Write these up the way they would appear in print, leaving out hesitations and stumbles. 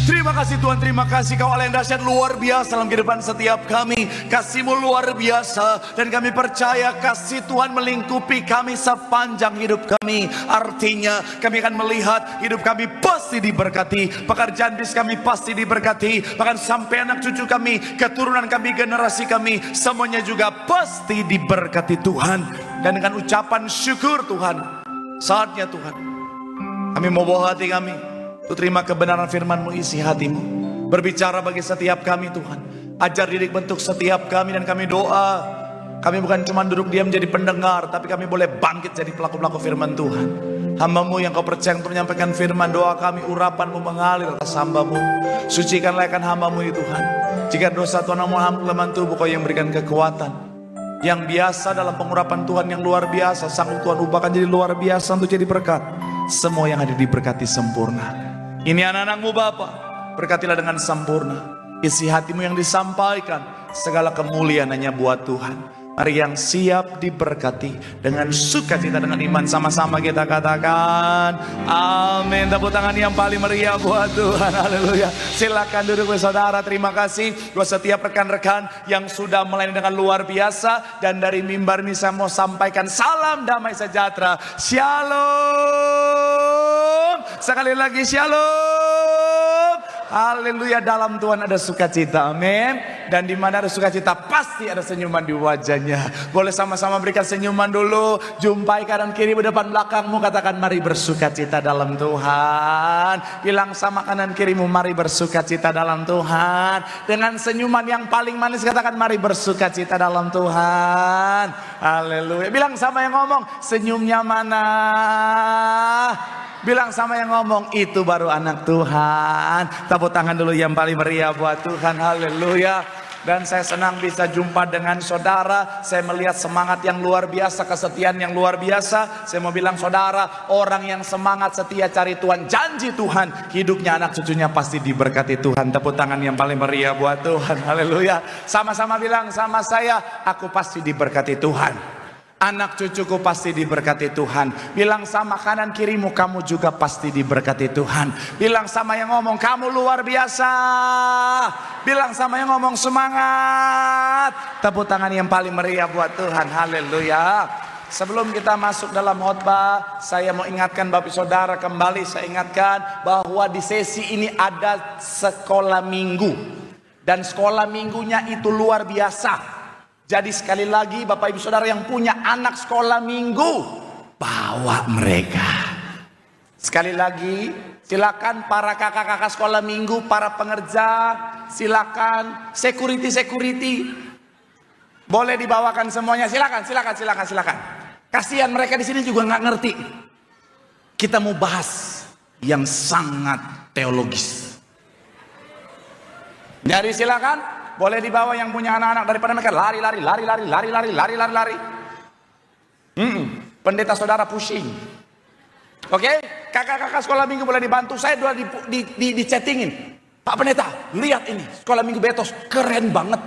Terima kasih Tuhan, terima kasih Kau Allah yang dahsyat luar biasa dalam kehidupan setiap kami. Kasih-Mu luar biasa, dan kami percaya kasih Tuhan melingkupi kami sepanjang hidup kami. Artinya kami akan melihat hidup kami pasti diberkati, pekerjaan bisnis kami pasti diberkati, bahkan sampai anak cucu kami, keturunan kami, generasi kami, semuanya juga pasti diberkati Tuhan. Dan dengan ucapan syukur Tuhan, saatnya Tuhan kami mau bawa hati kami untuk terima kebenaran firman-Mu, isi hati-Mu. Berbicara bagi setiap kami Tuhan. Ajar didik bentuk setiap kami, dan kami doa. Kami bukan cuma duduk diam jadi pendengar, tapi kami boleh bangkit jadi pelaku-pelaku firman Tuhan. Hamba-Mu yang Kau percaya untuk menyampaikan firman, doa kami, urapan-Mu mengalir atas hamba-Mu. Sucikanlah akan hamba-Mu ini Tuhan. Jika dosa Tuhan ampun kelemahan tubuh, Kau yang berikan kekuatan. Yang biasa dalam pengurapan Tuhan yang luar biasa, sanggup Tuhan ubahkan jadi luar biasa untuk jadi berkat. Semua yang ada diberkati sempurna. Ini anak-anak-Mu Bapa, berkatilah dengan sempurna. Isi hati-Mu yang disampaikan, segala kemuliaan hanya buat Tuhan. Mari yang siap diberkati dengan sukacita, dengan iman, sama-sama kita katakan amin. Tepuk tangan yang paling meriah buat Tuhan. Haleluya. Silakan duduk saudara. Terima kasih buat setiap rekan-rekan yang sudah melayani dengan luar biasa. Dan dari mimbar ini saya mau sampaikan salam damai sejahtera. Shalom. Sekali lagi shalom. Haleluya. Dalam Tuhan ada sukacita, amin. Dan di mana ada sukacita pasti ada senyuman di wajahnya. Boleh sama-sama berikan senyuman dulu. Jumpai kanan kiri, depan belakangmu, katakan mari bersukacita dalam Tuhan. Bilang sama kanan kirimu, mari bersukacita dalam Tuhan. Dengan senyuman yang paling manis katakan mari bersukacita dalam Tuhan. Haleluya. Bilang sama yang ngomong, senyumnya mana? Bilang sama yang ngomong, itu baru anak Tuhan. Tepuk tangan dulu yang paling meriah buat Tuhan. Haleluya. Dan saya senang bisa jumpa dengan saudara. Saya melihat semangat yang luar biasa, kesetiaan yang luar biasa. Saya mau bilang saudara, orang yang semangat setia cari Tuhan, janji Tuhan, hidupnya anak cucunya pasti diberkati Tuhan. Tepuk tangan yang paling meriah buat Tuhan. Haleluya. Sama-sama bilang sama saya, aku pasti diberkati Tuhan. Anak cucuku pasti diberkati Tuhan. Bilang sama kanan kirimu, kamu juga pasti diberkati Tuhan. Bilang sama yang ngomong, kamu luar biasa. Bilang sama yang ngomong, semangat. Tepuk tangan yang paling meriah buat Tuhan. Haleluya. Sebelum kita masuk dalam khotbah, saya mau ingatkan Bapak Saudara kembali. Saya ingatkan bahwa di sesi ini ada sekolah minggu. Dan sekolah minggunya itu luar biasa. Jadi sekali lagi Bapak Ibu Saudara yang punya anak sekolah minggu, bawa mereka. Sekali lagi silakan para kakak-kakak sekolah minggu, para pengerja, silakan security boleh dibawakan semuanya. Silakan. Kasihan mereka di sini juga nggak ngerti. Kita mau bahas yang sangat teologis. Jadi silakan. Boleh dibawa yang punya anak-anak, daripada mereka lari. Pendeta saudara pusing. Oke, kakak-kakak sekolah minggu boleh dibantu. Saya udah di chattingin. Pak Pendeta, lihat ini sekolah minggu Betos, keren banget.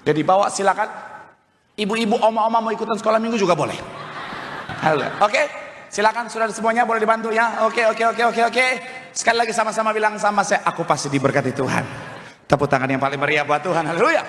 Jadi bawa silakan. Ibu-ibu, oma-oma mau ikutan sekolah minggu juga boleh. Halo. Oke, silakan saudara semuanya boleh dibantu ya. Oke. Sekali lagi sama-sama bilang sama saya, aku pasti diberkati Tuhan. Tepuk tangan yang paling meriah buat Tuhan. Haleluya.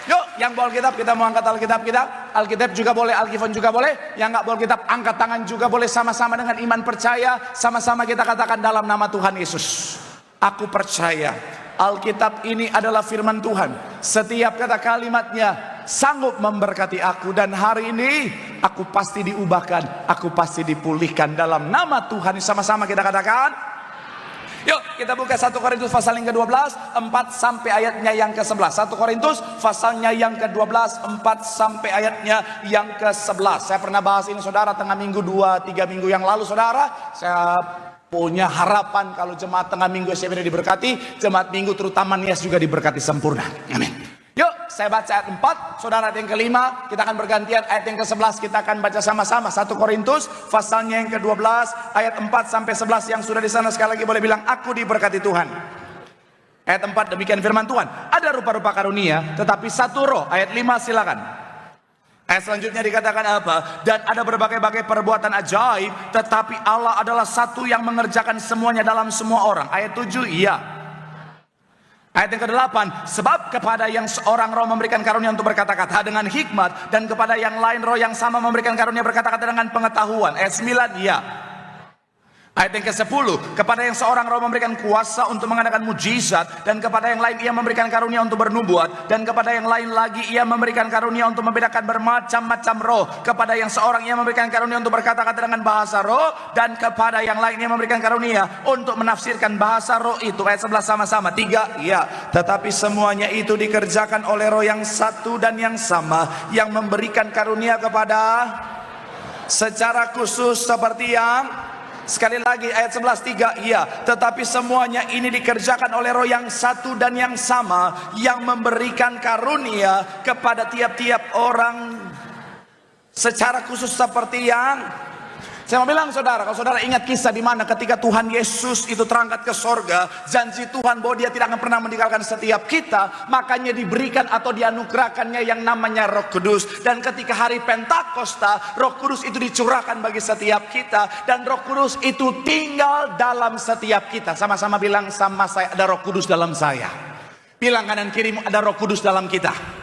Yuk, yang bawa Alkitab kita mau angkat Alkitab kita. Alkitab juga boleh, Alkifon juga boleh. Yang nggak bawa Alkitab angkat tangan juga boleh. Sama-sama dengan iman percaya. Sama-sama kita katakan dalam nama Tuhan Yesus, aku percaya Alkitab ini adalah firman Tuhan. Setiap kata kalimatnya sanggup memberkati aku. Dan hari ini aku pasti diubahkan, aku pasti dipulihkan dalam nama Tuhan. Sama-sama kita katakan. Yuk kita buka 1 Korintus pasal yang ke-12 4 sampai ayatnya yang ke-11. 1 Korintus pasalnya yang ke-12 4 sampai ayatnya yang ke-11. Saya pernah bahas ini saudara tengah minggu 2-3 minggu yang lalu saudara. Saya punya harapan kalau jemaat tengah minggu SCM ini diberkati, jemaat minggu terutama Nias juga diberkati sempurna. Amin. Yuk saya baca ayat 4, saudara ayat yang ke-5, kita akan bergantian. Ayat yang ke-11 kita akan baca sama-sama. 1 Korintus pasalnya yang ke-12 ayat 4 sampai 11. Yang sudah di sana sekali lagi boleh bilang aku diberkati Tuhan. Ayat 4 demikian firman Tuhan. Ada rupa-rupa karunia tetapi satu roh. Ayat 5 silakan. Ayat selanjutnya dikatakan apa? Dan ada berbagai-bagai perbuatan ajaib, tetapi Allah adalah satu yang mengerjakan semuanya dalam semua orang. Ayat 7 iya. Ayat yang ke-8, sebab kepada yang seorang roh memberikan karunia untuk berkata-kata dengan hikmat, dan kepada yang lain roh yang sama memberikan karunia berkata-kata dengan pengetahuan. Ayat 9, ya. Ayat yang ke-10, kepada yang seorang roh memberikan kuasa untuk mengadakan mujizat, dan kepada yang lain ia memberikan karunia untuk bernubuat, dan kepada yang lain lagi ia memberikan karunia untuk membedakan bermacam-macam roh. Kepada yang seorang ia memberikan karunia untuk berkata-kata dengan bahasa roh, dan kepada yang lain ia memberikan karunia untuk menafsirkan bahasa roh itu. Ayat 11 sama-sama, 3, ya. Tetapi semuanya itu dikerjakan oleh roh yang satu dan yang sama, yang memberikan karunia kepada secara khusus seperti yang. Sekali lagi ayat 11, 3, iya. Tetapi semuanya ini dikerjakan oleh roh yang satu dan yang sama, yang memberikan karunia kepada tiap-tiap orang secara khusus seperti yang. Saya mau bilang saudara, kalau saudara ingat kisah di mana ketika Tuhan Yesus itu terangkat ke sorga, janji Tuhan bahwa dia tidak akan pernah meninggalkan setiap kita, makanya diberikan atau dianugerahkannya yang namanya Roh Kudus. Dan ketika hari Pentakosta, Roh Kudus itu dicurahkan bagi setiap kita, dan Roh Kudus itu tinggal dalam setiap kita. Sama-sama bilang sama saya, ada Roh Kudus dalam saya. Bilang kanan kirimu, ada Roh Kudus dalam kita.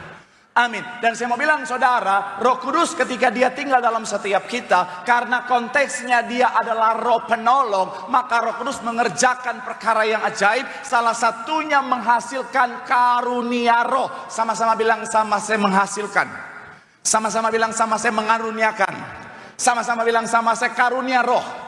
Amin. Dan saya mau bilang saudara, Roh Kudus ketika dia tinggal dalam setiap kita, karena konteksnya dia adalah roh penolong, maka Roh Kudus mengerjakan perkara yang ajaib. Salah satunya menghasilkan karunia roh. Sama-sama bilang sama saya menghasilkan. Sama-sama bilang sama saya mengaruniakan. Sama-sama bilang sama saya karunia roh.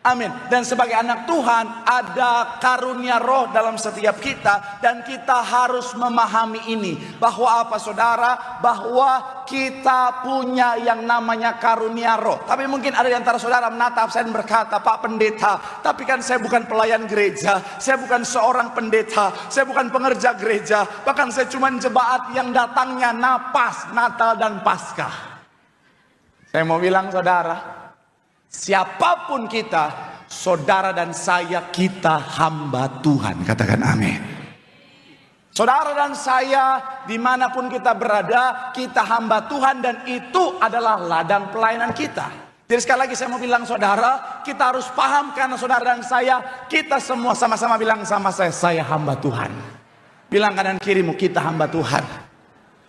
Amin. Dan sebagai anak Tuhan ada karunia roh dalam setiap kita, dan kita harus memahami ini. Bahwa apa saudara? Bahwa kita punya yang namanya karunia roh. Tapi mungkin ada di antara saudara menatap saya dan berkata, Pak Pendeta, tapi kan saya bukan pelayan gereja, saya bukan seorang pendeta, saya bukan pengerja gereja, bahkan saya cuma jemaat yang datangnya napas, Natal dan Paskah. Saya mau bilang saudara, siapapun kita, saudara dan saya, kita hamba Tuhan. Katakan amin. Saudara dan saya, dimanapun kita berada, kita hamba Tuhan, dan itu adalah ladang pelayanan kita. Jadi sekali lagi saya mau bilang saudara, kita harus paham, karena saudara dan saya, kita semua sama-sama bilang sama saya hamba Tuhan. Bilang kanan kirimu, kita hamba Tuhan.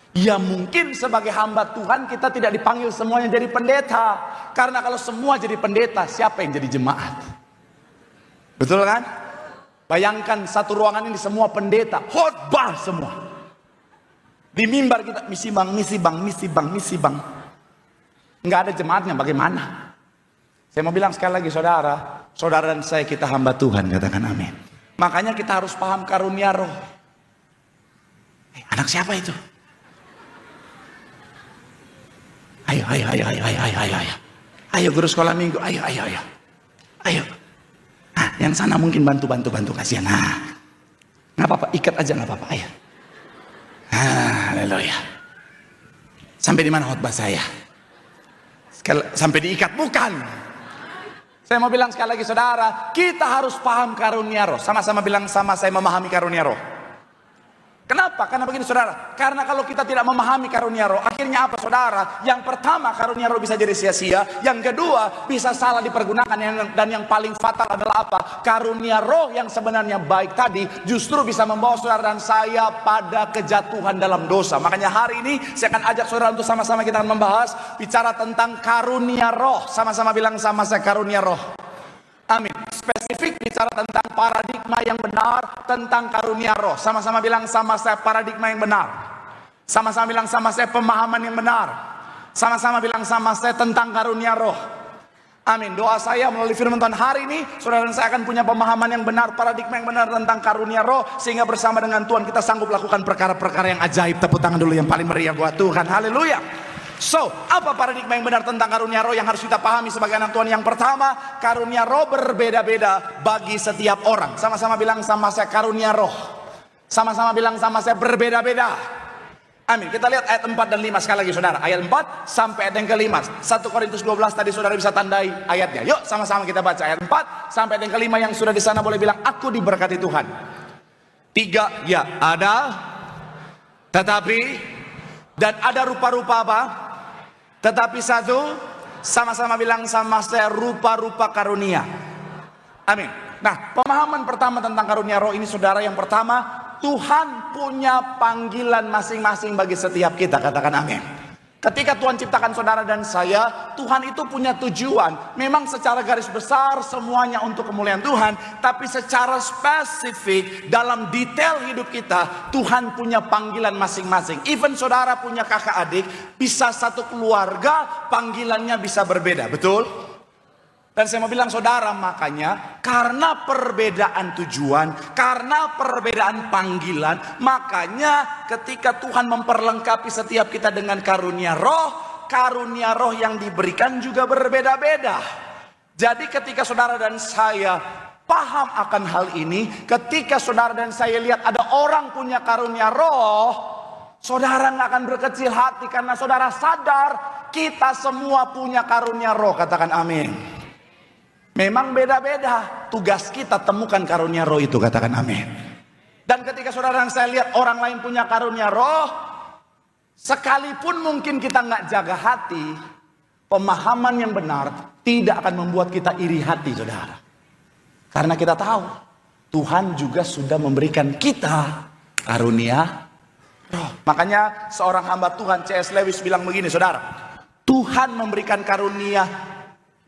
Ya mungkin sebagai hamba Tuhan kita tidak dipanggil semuanya jadi pendeta. Karena kalau semua jadi pendeta, siapa yang jadi jemaat? Betul kan? Bayangkan satu ruangan ini semua pendeta, khotbah semua. Di mimbar kita misi bang, misi bang, misi bang, misi bang. Enggak ada jemaatnya, bagaimana? Saya mau bilang sekali lagi saudara, saudara dan saya kita hamba Tuhan, katakan amin. Makanya kita harus paham karunia roh. Anak siapa itu? Ayo. Ayo guru sekolah minggu, ayo. Nah, yang sana mungkin bantu kasihan. Nah, nggak apa-apa, ikat aja nggak apa-apa, ayo. Haleluya. Sampai di mana khotbah saya? Sampai diikat, bukan. Saya mau bilang sekali lagi saudara, kita harus paham karunia roh. Sama-sama bilang sama saya memahami karunia roh. Kenapa? Karena begini saudara, karena kalau kita tidak memahami karunia roh, akhirnya apa saudara? Yang pertama, karunia roh bisa jadi sia-sia. Yang kedua, bisa salah dipergunakan. Dan yang paling fatal adalah apa? Karunia roh yang sebenarnya baik tadi justru bisa membawa saudara dan saya pada kejatuhan dalam dosa. Makanya hari ini saya akan ajak saudara untuk sama-sama kita akan membahas, bicara tentang karunia roh. Sama-sama bilang sama saya karunia roh. Amin. Spesifik bicara tentang paradigma yang benar tentang karunia roh. Sama-sama bilang sama saya paradigma yang benar. Sama-sama bilang sama saya pemahaman yang benar. Sama-sama bilang sama saya tentang karunia roh. Amin. Doa saya melalui firman Tuhan hari ini, saudara dan saya akan punya pemahaman yang benar, paradigma yang benar tentang karunia roh, sehingga bersama dengan Tuhan kita sanggup lakukan perkara-perkara yang ajaib. Tepuk tangan dulu yang paling meriah buat Tuhan. Haleluya. So, apa paradigma yang benar tentang karunia roh yang harus kita pahami sebagai anak Tuhan? Yang pertama, karunia roh berbeda-beda bagi setiap orang. Sama-sama bilang sama saya karunia roh. Sama-sama bilang sama saya berbeda-beda. Amin. Kita lihat ayat 4 dan 5 sekali lagi saudara. Ayat 4 sampai ayat yang ke-5. 1 Korintus 12 tadi saudara bisa tandai ayatnya. Yuk sama-sama kita baca ayat 4 sampai ayat yang ke-5 yang sudah di sana boleh bilang aku diberkati Tuhan. 3, ya ada, tetapi, dan ada rupa-rupa apa? Tetapi satu, sama-sama bilang sama saya rupa-rupa karunia. Amin. Nah, pemahaman pertama tentang karunia roh ini saudara, yang pertama, Tuhan punya panggilan masing-masing bagi setiap kita. Katakan amin. Ketika Tuhan ciptakan saudara dan saya, Tuhan itu punya tujuan. Memang secara garis besar semuanya untuk kemuliaan Tuhan, tapi secara spesifik dalam detail hidup kita, Tuhan punya panggilan masing-masing. Even saudara punya kakak adik, bisa satu keluarga, panggilannya bisa berbeda, betul? Dan saya mau bilang saudara, makanya karena perbedaan tujuan, karena perbedaan panggilan, makanya ketika Tuhan memperlengkapi setiap kita dengan karunia roh yang diberikan juga berbeda-beda. Jadi ketika saudara dan saya paham akan hal ini, ketika saudara dan saya lihat ada orang punya karunia roh, saudara nggak akan berkecil hati karena saudara sadar kita semua punya karunia roh. Katakan amin. Memang beda-beda, tugas kita temukan karunia roh itu, katakan amin. Dan ketika saudara dan saya lihat orang lain punya karunia roh, sekalipun mungkin kita nggak jaga hati, pemahaman yang benar tidak akan membuat kita iri hati, saudara. Karena kita tahu, Tuhan juga sudah memberikan kita karunia roh. Makanya seorang hamba Tuhan, C.S. Lewis bilang begini, saudara. Tuhan memberikan karunia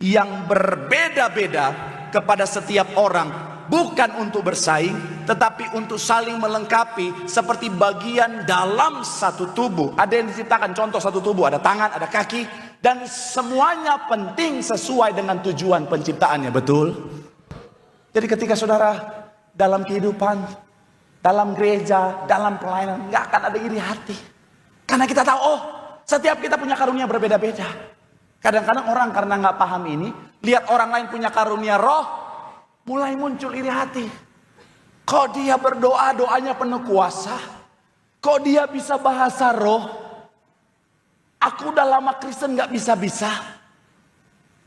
yang berbeda-beda kepada setiap orang, bukan untuk bersaing, tetapi untuk saling melengkapi seperti bagian dalam satu tubuh. Ada yang diciptakan contoh satu tubuh, ada tangan, ada kaki, dan semuanya penting sesuai dengan tujuan penciptaannya, betul? Jadi ketika saudara dalam kehidupan, dalam gereja, dalam pelayanan, nggak akan ada iri hati. Karena kita tahu, oh, setiap kita punya karunia berbeda-beda. Kadang-kadang orang karena nggak paham ini, lihat orang lain punya karunia roh, mulai muncul iri hati. Kok dia berdoa, doanya penuh kuasa? Kok dia bisa bahasa roh? Aku udah lama Kristen nggak bisa-bisa.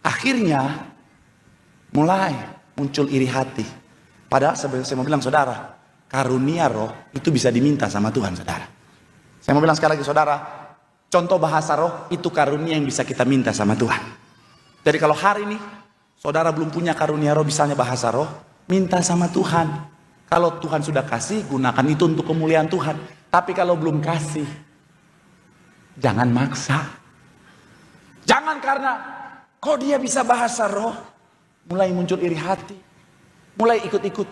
Akhirnya mulai muncul iri hati. Padahal saya mau bilang saudara, karunia roh itu bisa diminta sama Tuhan, saudara. Saya mau bilang sekali lagi saudara, contoh bahasa roh itu karunia yang bisa kita minta sama Tuhan. Jadi kalau hari ini saudara belum punya karunia roh, misalnya bahasa roh, minta sama Tuhan. Kalau Tuhan sudah kasih, gunakan itu untuk kemuliaan Tuhan. Tapi kalau belum kasih, jangan maksa. Jangan karena kok dia bisa bahasa roh, mulai muncul iri hati, mulai ikut-ikut.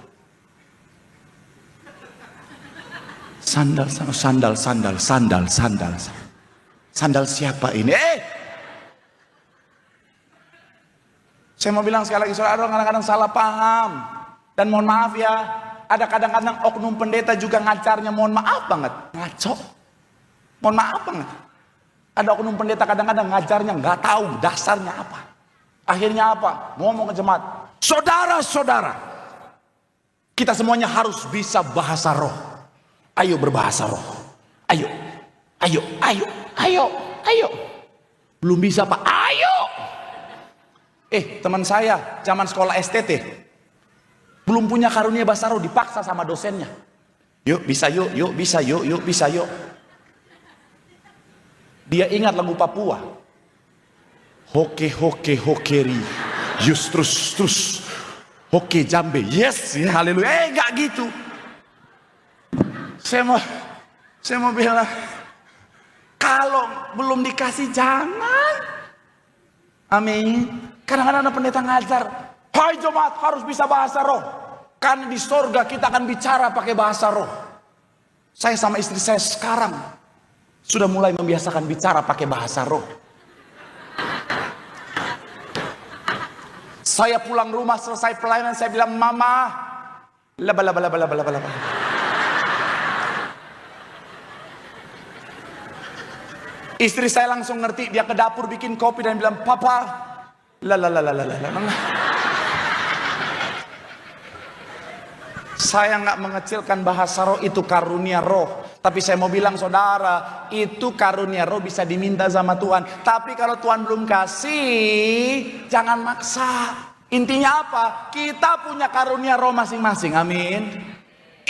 Sandal siapa ini? Saya mau bilang sekali lagi, saudara kadang-kadang salah paham. Dan mohon maaf ya, ada kadang-kadang oknum pendeta juga ngajarnya, mohon maaf banget, ngaco. Mohon maaf banget. Ada oknum pendeta kadang-kadang ngajarnya nggak tahu dasarnya apa. Akhirnya apa? Ngomong ke jemaat, saudara-saudara, kita semuanya harus bisa bahasa roh. Ayo berbahasa roh. Ayo. Belum bisa Pak, ayo. Teman saya zaman sekolah STT belum punya karunia bahasa roh, dipaksa sama dosennya. Yuk bisa yuk bisa yuk. Dia ingat lagu Papua. Hokeri. Yus terus. Hoke jambe. Yes, ya, haleluya. Enggak gitu. Saya mau bilang, kalau belum dikasih jangan. Amin. Kadang-kadang ada pendeta ngajar, hai jemaat harus bisa bahasa roh, karena di sorga kita akan bicara pakai bahasa roh. Saya sama istri saya sekarang sudah mulai membiasakan bicara pakai bahasa roh. Saya pulang rumah selesai pelayanan, saya bilang, mama, laba. Istri saya langsung ngerti, dia ke dapur bikin kopi dan bilang, papa, Saya nggak mengecilkan bahasa roh, itu karunia roh. Tapi saya mau bilang saudara, itu karunia roh bisa diminta sama Tuhan. Tapi kalau Tuhan belum kasih, jangan maksa. Intinya apa? Kita punya karunia roh masing-masing, amin.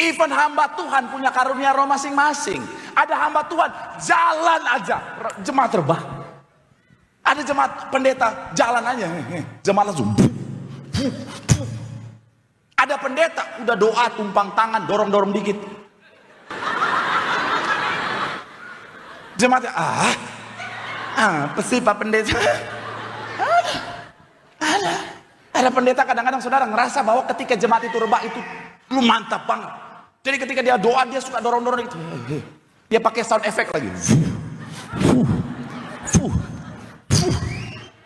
Even hamba Tuhan punya karunia roh masing-masing. Ada hamba Tuhan jalan aja, jemaat terbang. Ada jemaat pendeta jalan aja, jemaat langsung. Ada pendeta udah doa tumpang tangan, dorong-dorong dikit, Jemaatnya, apa sih Pak Pendeta? Ada pendeta kadang-kadang saudara ngerasa bahwa ketika jemaat itu rebah itu lu mantap banget. Jadi ketika dia doa dia suka dorong-dorong gitu. Dia pakai sound effect lagi.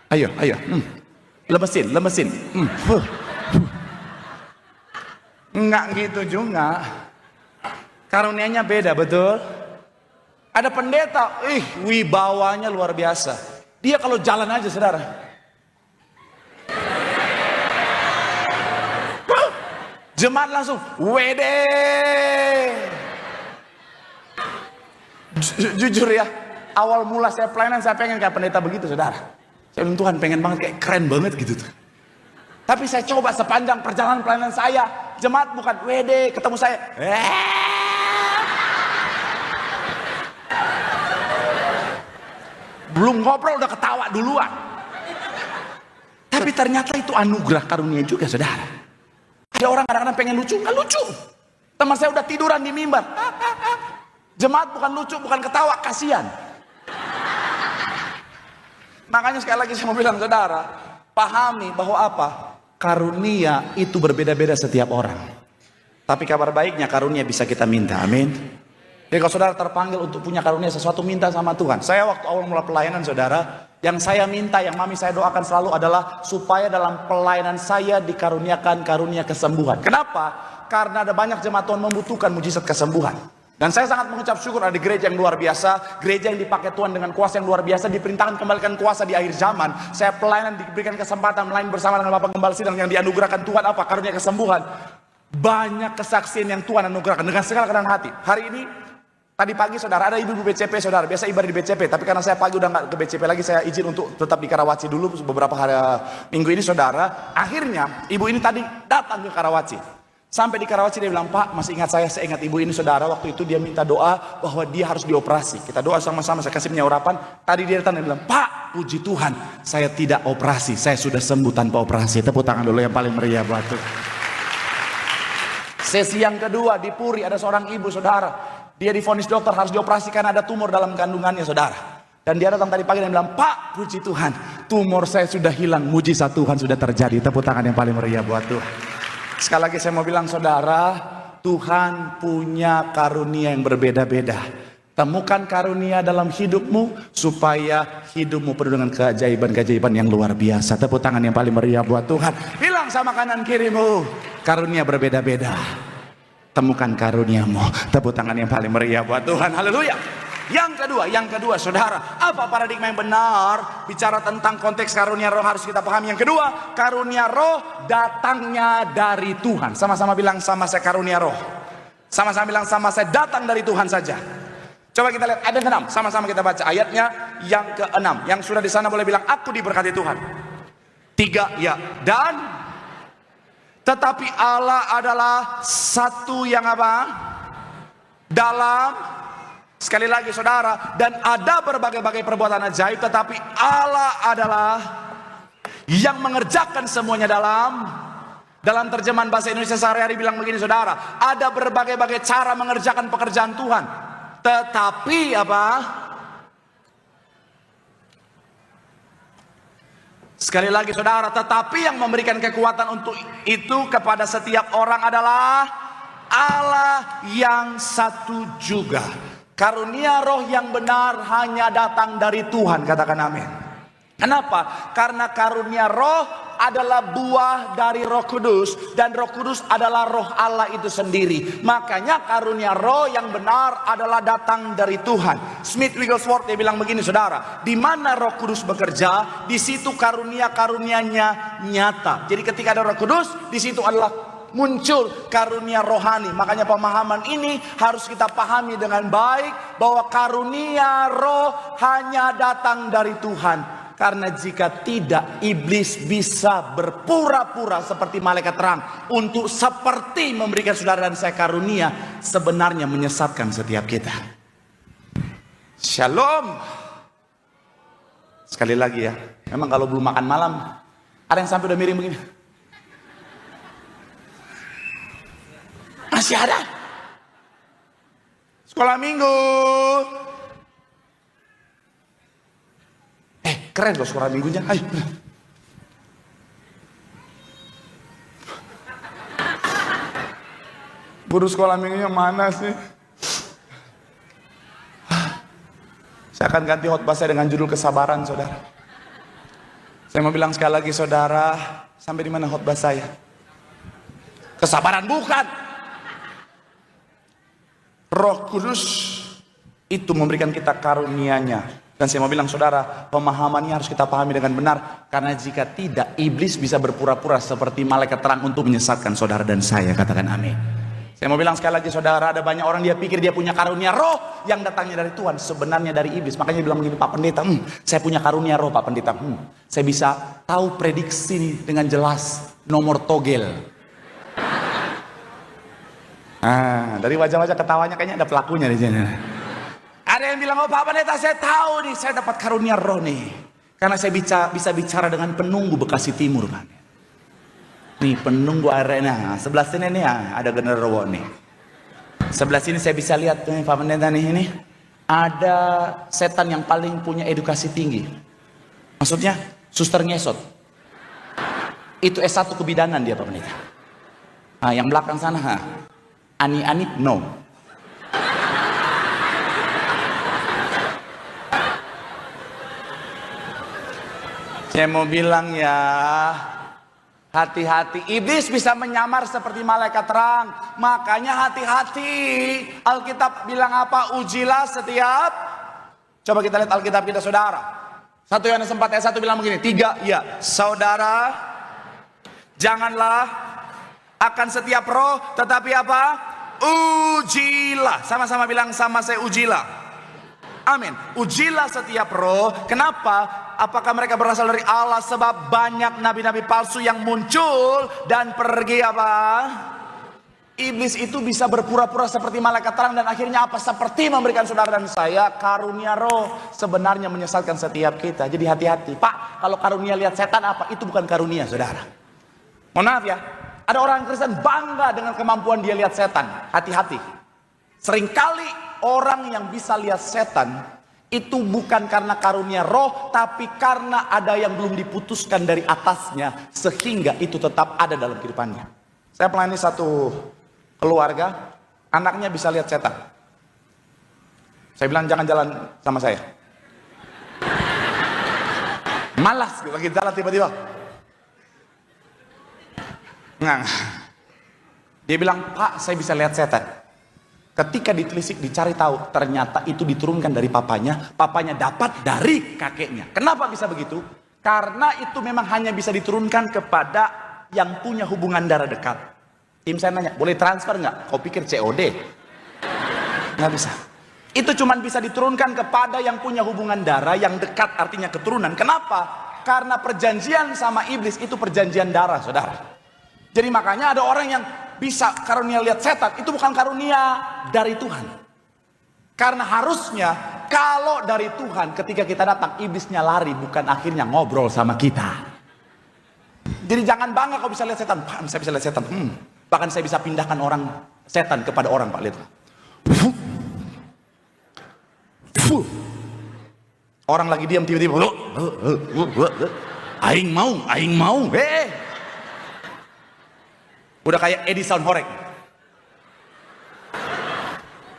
Ayo. Lemesin. Enggak gitu juga. Karunianya beda, betul? Ada pendeta, wibawanya luar biasa. Dia kalau jalan aja saudara, jemaat langsung wede. Jujur ya, awal mula saya pelayanan saya pengen kayak pendeta begitu saudara. Saya bilang Tuhan pengen banget kayak keren banget gitu tuh. Tapi saya coba sepanjang perjalanan pelayanan saya, jemaat bukan wede, ketemu saya belum ngobrol udah ketawa duluan. Tapi ternyata itu anugerah karunia juga saudara. Ada orang kadang-kadang pengen lucu, nggak lucu. Teman saya udah tiduran di mimbar. Jemaat bukan lucu, bukan ketawa, kasihan. Makanya sekali lagi saya mau bilang saudara, pahami bahwa apa? Karunia itu berbeda-beda setiap orang. Tapi kabar baiknya karunia bisa kita minta, amin. Jadi kalau saudara terpanggil untuk punya karunia sesuatu, minta sama Tuhan. Saya waktu awal mula pelayanan saudara, yang saya minta, yang mami saya doakan selalu adalah supaya dalam pelayanan saya dikaruniakan karunia kesembuhan. Kenapa? Karena ada banyak jemaat Tuhan membutuhkan mujizat kesembuhan. Dan saya sangat mengucap syukur ada gereja yang luar biasa, gereja yang dipakai Tuhan dengan kuasa yang luar biasa, diperintahkan kembalikan kuasa di akhir zaman. Saya pelayanan diberikan kesempatan melayani bersama dengan Bapak Gembala Sidang yang dianugerahkan Tuhan apa? Karunia kesembuhan. Banyak kesaksian yang Tuhan anugerahkan dengan segala kerendahan hati. Hari ini, tadi pagi saudara, ada ibu-ibu BCP saudara, biasa ibadah di BCP, tapi karena saya pagi udah gak ke BCP lagi, saya izin untuk tetap di Karawaci dulu beberapa hari minggu ini saudara. Akhirnya ibu ini tadi datang ke Karawaci. Sampai di Karawaci dia bilang, Pak masih ingat saya ingat ibu ini saudara, waktu itu dia minta doa bahwa dia harus dioperasi. Kita doa sama-sama, saya kasih penyaurapan. Tadi dia datang dan bilang, Pak puji Tuhan saya tidak operasi, saya sudah sembuh tanpa operasi. Tepuk tangan dulu yang paling meriah buat Tuhan. Sesi yang kedua di Puri ada seorang ibu saudara, dia divonis dokter harus dioperasi karena ada tumor dalam kandungannya saudara. Dan dia datang tadi pagi dan bilang, Pak puji Tuhan tumor saya sudah hilang, mujizat Tuhan sudah terjadi. Tepuk tangan yang paling meriah buat Tuhan. Sekali lagi saya mau bilang saudara, Tuhan punya karunia yang berbeda-beda. Temukan karunia dalam hidupmu supaya hidupmu penuh dengan keajaiban-keajaiban yang luar biasa. Tepuk tangan yang paling meriah buat Tuhan. Bilang sama kanan kirimu, karunia berbeda-beda. Temukan karuniamu. Tepuk tangan yang paling meriah buat Tuhan. Haleluya. Yang kedua saudara, apa paradigma yang benar bicara tentang konteks karunia roh harus kita pahami. Yang kedua, karunia roh datangnya dari Tuhan. Sama-sama bilang sama saya karunia roh. Sama-sama bilang sama saya datang dari Tuhan saja. Coba kita lihat ayat ke-6, sama-sama kita baca ayatnya yang ke-6. Yang sudah di sana boleh bilang aku diberkati Tuhan. 3 ya. Dan tetapi Allah adalah satu yang apa? Dalam, sekali lagi saudara, dan ada berbagai-bagai perbuatan ajaib, tetapi Allah adalah yang mengerjakan semuanya dalam terjemahan bahasa Indonesia sehari-hari bilang begini saudara, ada berbagai-bagai cara mengerjakan pekerjaan Tuhan, tetapi apa? Sekali lagi saudara, tetapi yang memberikan kekuatan untuk itu kepada setiap orang adalah Allah yang satu juga. Karunia roh yang benar hanya datang dari Tuhan, katakan amin. Kenapa? Karena karunia roh adalah buah dari Roh Kudus, dan Roh Kudus adalah roh Allah itu sendiri. Makanya karunia roh yang benar adalah datang dari Tuhan. Smith Wigglesworth dia bilang begini saudara, di mana Roh Kudus bekerja, di situ karunia-karunianya nyata. Jadi ketika ada Roh Kudus, di situ adalah muncul karunia rohani. Makanya pemahaman ini harus kita pahami dengan baik, bahwa karunia roh hanya datang dari Tuhan. Karena jika tidak, iblis bisa berpura-pura seperti malaikat terang untuk seperti memberikan saudara dan saya karunia, sebenarnya menyesatkan setiap kita. Shalom. Sekali lagi ya, memang kalau belum makan malam, ada yang sampai udah miring begini. Masih ada. Sekolah minggu. Keren loh sekolah minggunya. Ayo. Guru sekolah minggunya mana sih? Saya akan ganti khotbah saya dengan judul kesabaran, saudara. Saya mau bilang sekali lagi, saudara, sampai di mana khotbah saya? Kesabaran bukan. Roh Kudus itu memberikan kita karunia-Nya. Dan saya mau bilang, saudara, pemahamannya harus kita pahami dengan benar. Karena jika tidak, iblis bisa berpura-pura seperti malaikat terang untuk menyesatkan saudara dan saya. Katakan amin. Saya mau bilang sekali lagi, saudara, ada banyak orang dia pikir dia punya karunia roh yang datangnya dari Tuhan, sebenarnya dari iblis. Makanya dia bilang begini, Pak Pendeta, saya punya karunia roh, Pak Pendeta. Saya bisa tahu prediksi dengan jelas nomor togel. Dari wajah-wajah ketawanya kayaknya ada pelakunya di sini. Ada yang bilang, oh Pak Pendeta, saya tahu nih, saya dapat karunia roh nih. Karena saya bisa bicara dengan penunggu Bekasi Timur, Pak. Nih penunggu arena, sebelah sini nih ada genderuwo nih. Sebelah sini saya bisa lihat nih Pak Pendeta nih, ini ada setan yang paling punya edukasi tinggi. Maksudnya suster ngesot. Itu S1 kebidanan dia Pak Pendeta. Yang belakang sana Ani no. Saya mau bilang ya, hati-hati, iblis bisa menyamar seperti malaikat terang. Makanya hati-hati. Alkitab bilang apa? Ujilah setiap. Coba kita lihat Alkitab kita, saudara. 1 Yohanes 4 ayat 1 bilang begini. 3, ya. Saudara, janganlah akan setiap roh, tetapi apa? Ujilah. Sama-sama bilang sama saya, ujilah. Amin. Ujilah setiap roh. Kenapa? Apakah mereka berasal dari Allah? Sebab banyak nabi-nabi palsu yang muncul dan pergi apa? Iblis itu bisa berpura-pura seperti malaikat terang dan akhirnya apa? Seperti memberikan saudara dan saya karunia roh. Sebenarnya menyesatkan setiap kita. Jadi hati-hati. Pak, kalau karunia lihat setan apa? Itu bukan karunia, saudara. Mohon maaf ya. Ada orang Kristen bangga dengan kemampuan dia lihat setan. Hati-hati. Seringkali orang yang bisa lihat setan itu bukan karena karunia roh, tapi karena ada yang belum diputuskan dari atasnya, sehingga itu tetap ada dalam kehidupannya. Saya melayani satu keluarga, anaknya bisa lihat setan. Saya bilang jangan jalan sama saya. Malas lagi jalan tiba-tiba. Nah, dia bilang, Pak, saya bisa lihat setan. Ketika ditelisik, dicari tahu, ternyata itu diturunkan dari papanya. Papanya dapat dari kakeknya. Kenapa bisa begitu? Karena itu memang hanya bisa diturunkan kepada yang punya hubungan darah dekat. Tim saya nanya, boleh transfer nggak? Kau pikir COD? Nggak bisa. Itu cuma bisa diturunkan kepada yang punya hubungan darah yang dekat, artinya keturunan. Kenapa? Karena perjanjian sama iblis itu perjanjian darah, saudara. Jadi makanya ada orang yang bisa karunia lihat setan, itu bukan karunia dari Tuhan. Karena harusnya kalau dari Tuhan, ketika kita datang, iblisnya lari, bukan akhirnya ngobrol sama kita. Jadi jangan bangga kau bisa lihat setan. Pak, saya bisa lihat setan. Bahkan saya bisa pindahkan orang setan kepada orang, Pak, lihat. Orang lagi diam tiba-tiba, aing mau. Udah kayak Edi Soundhorek.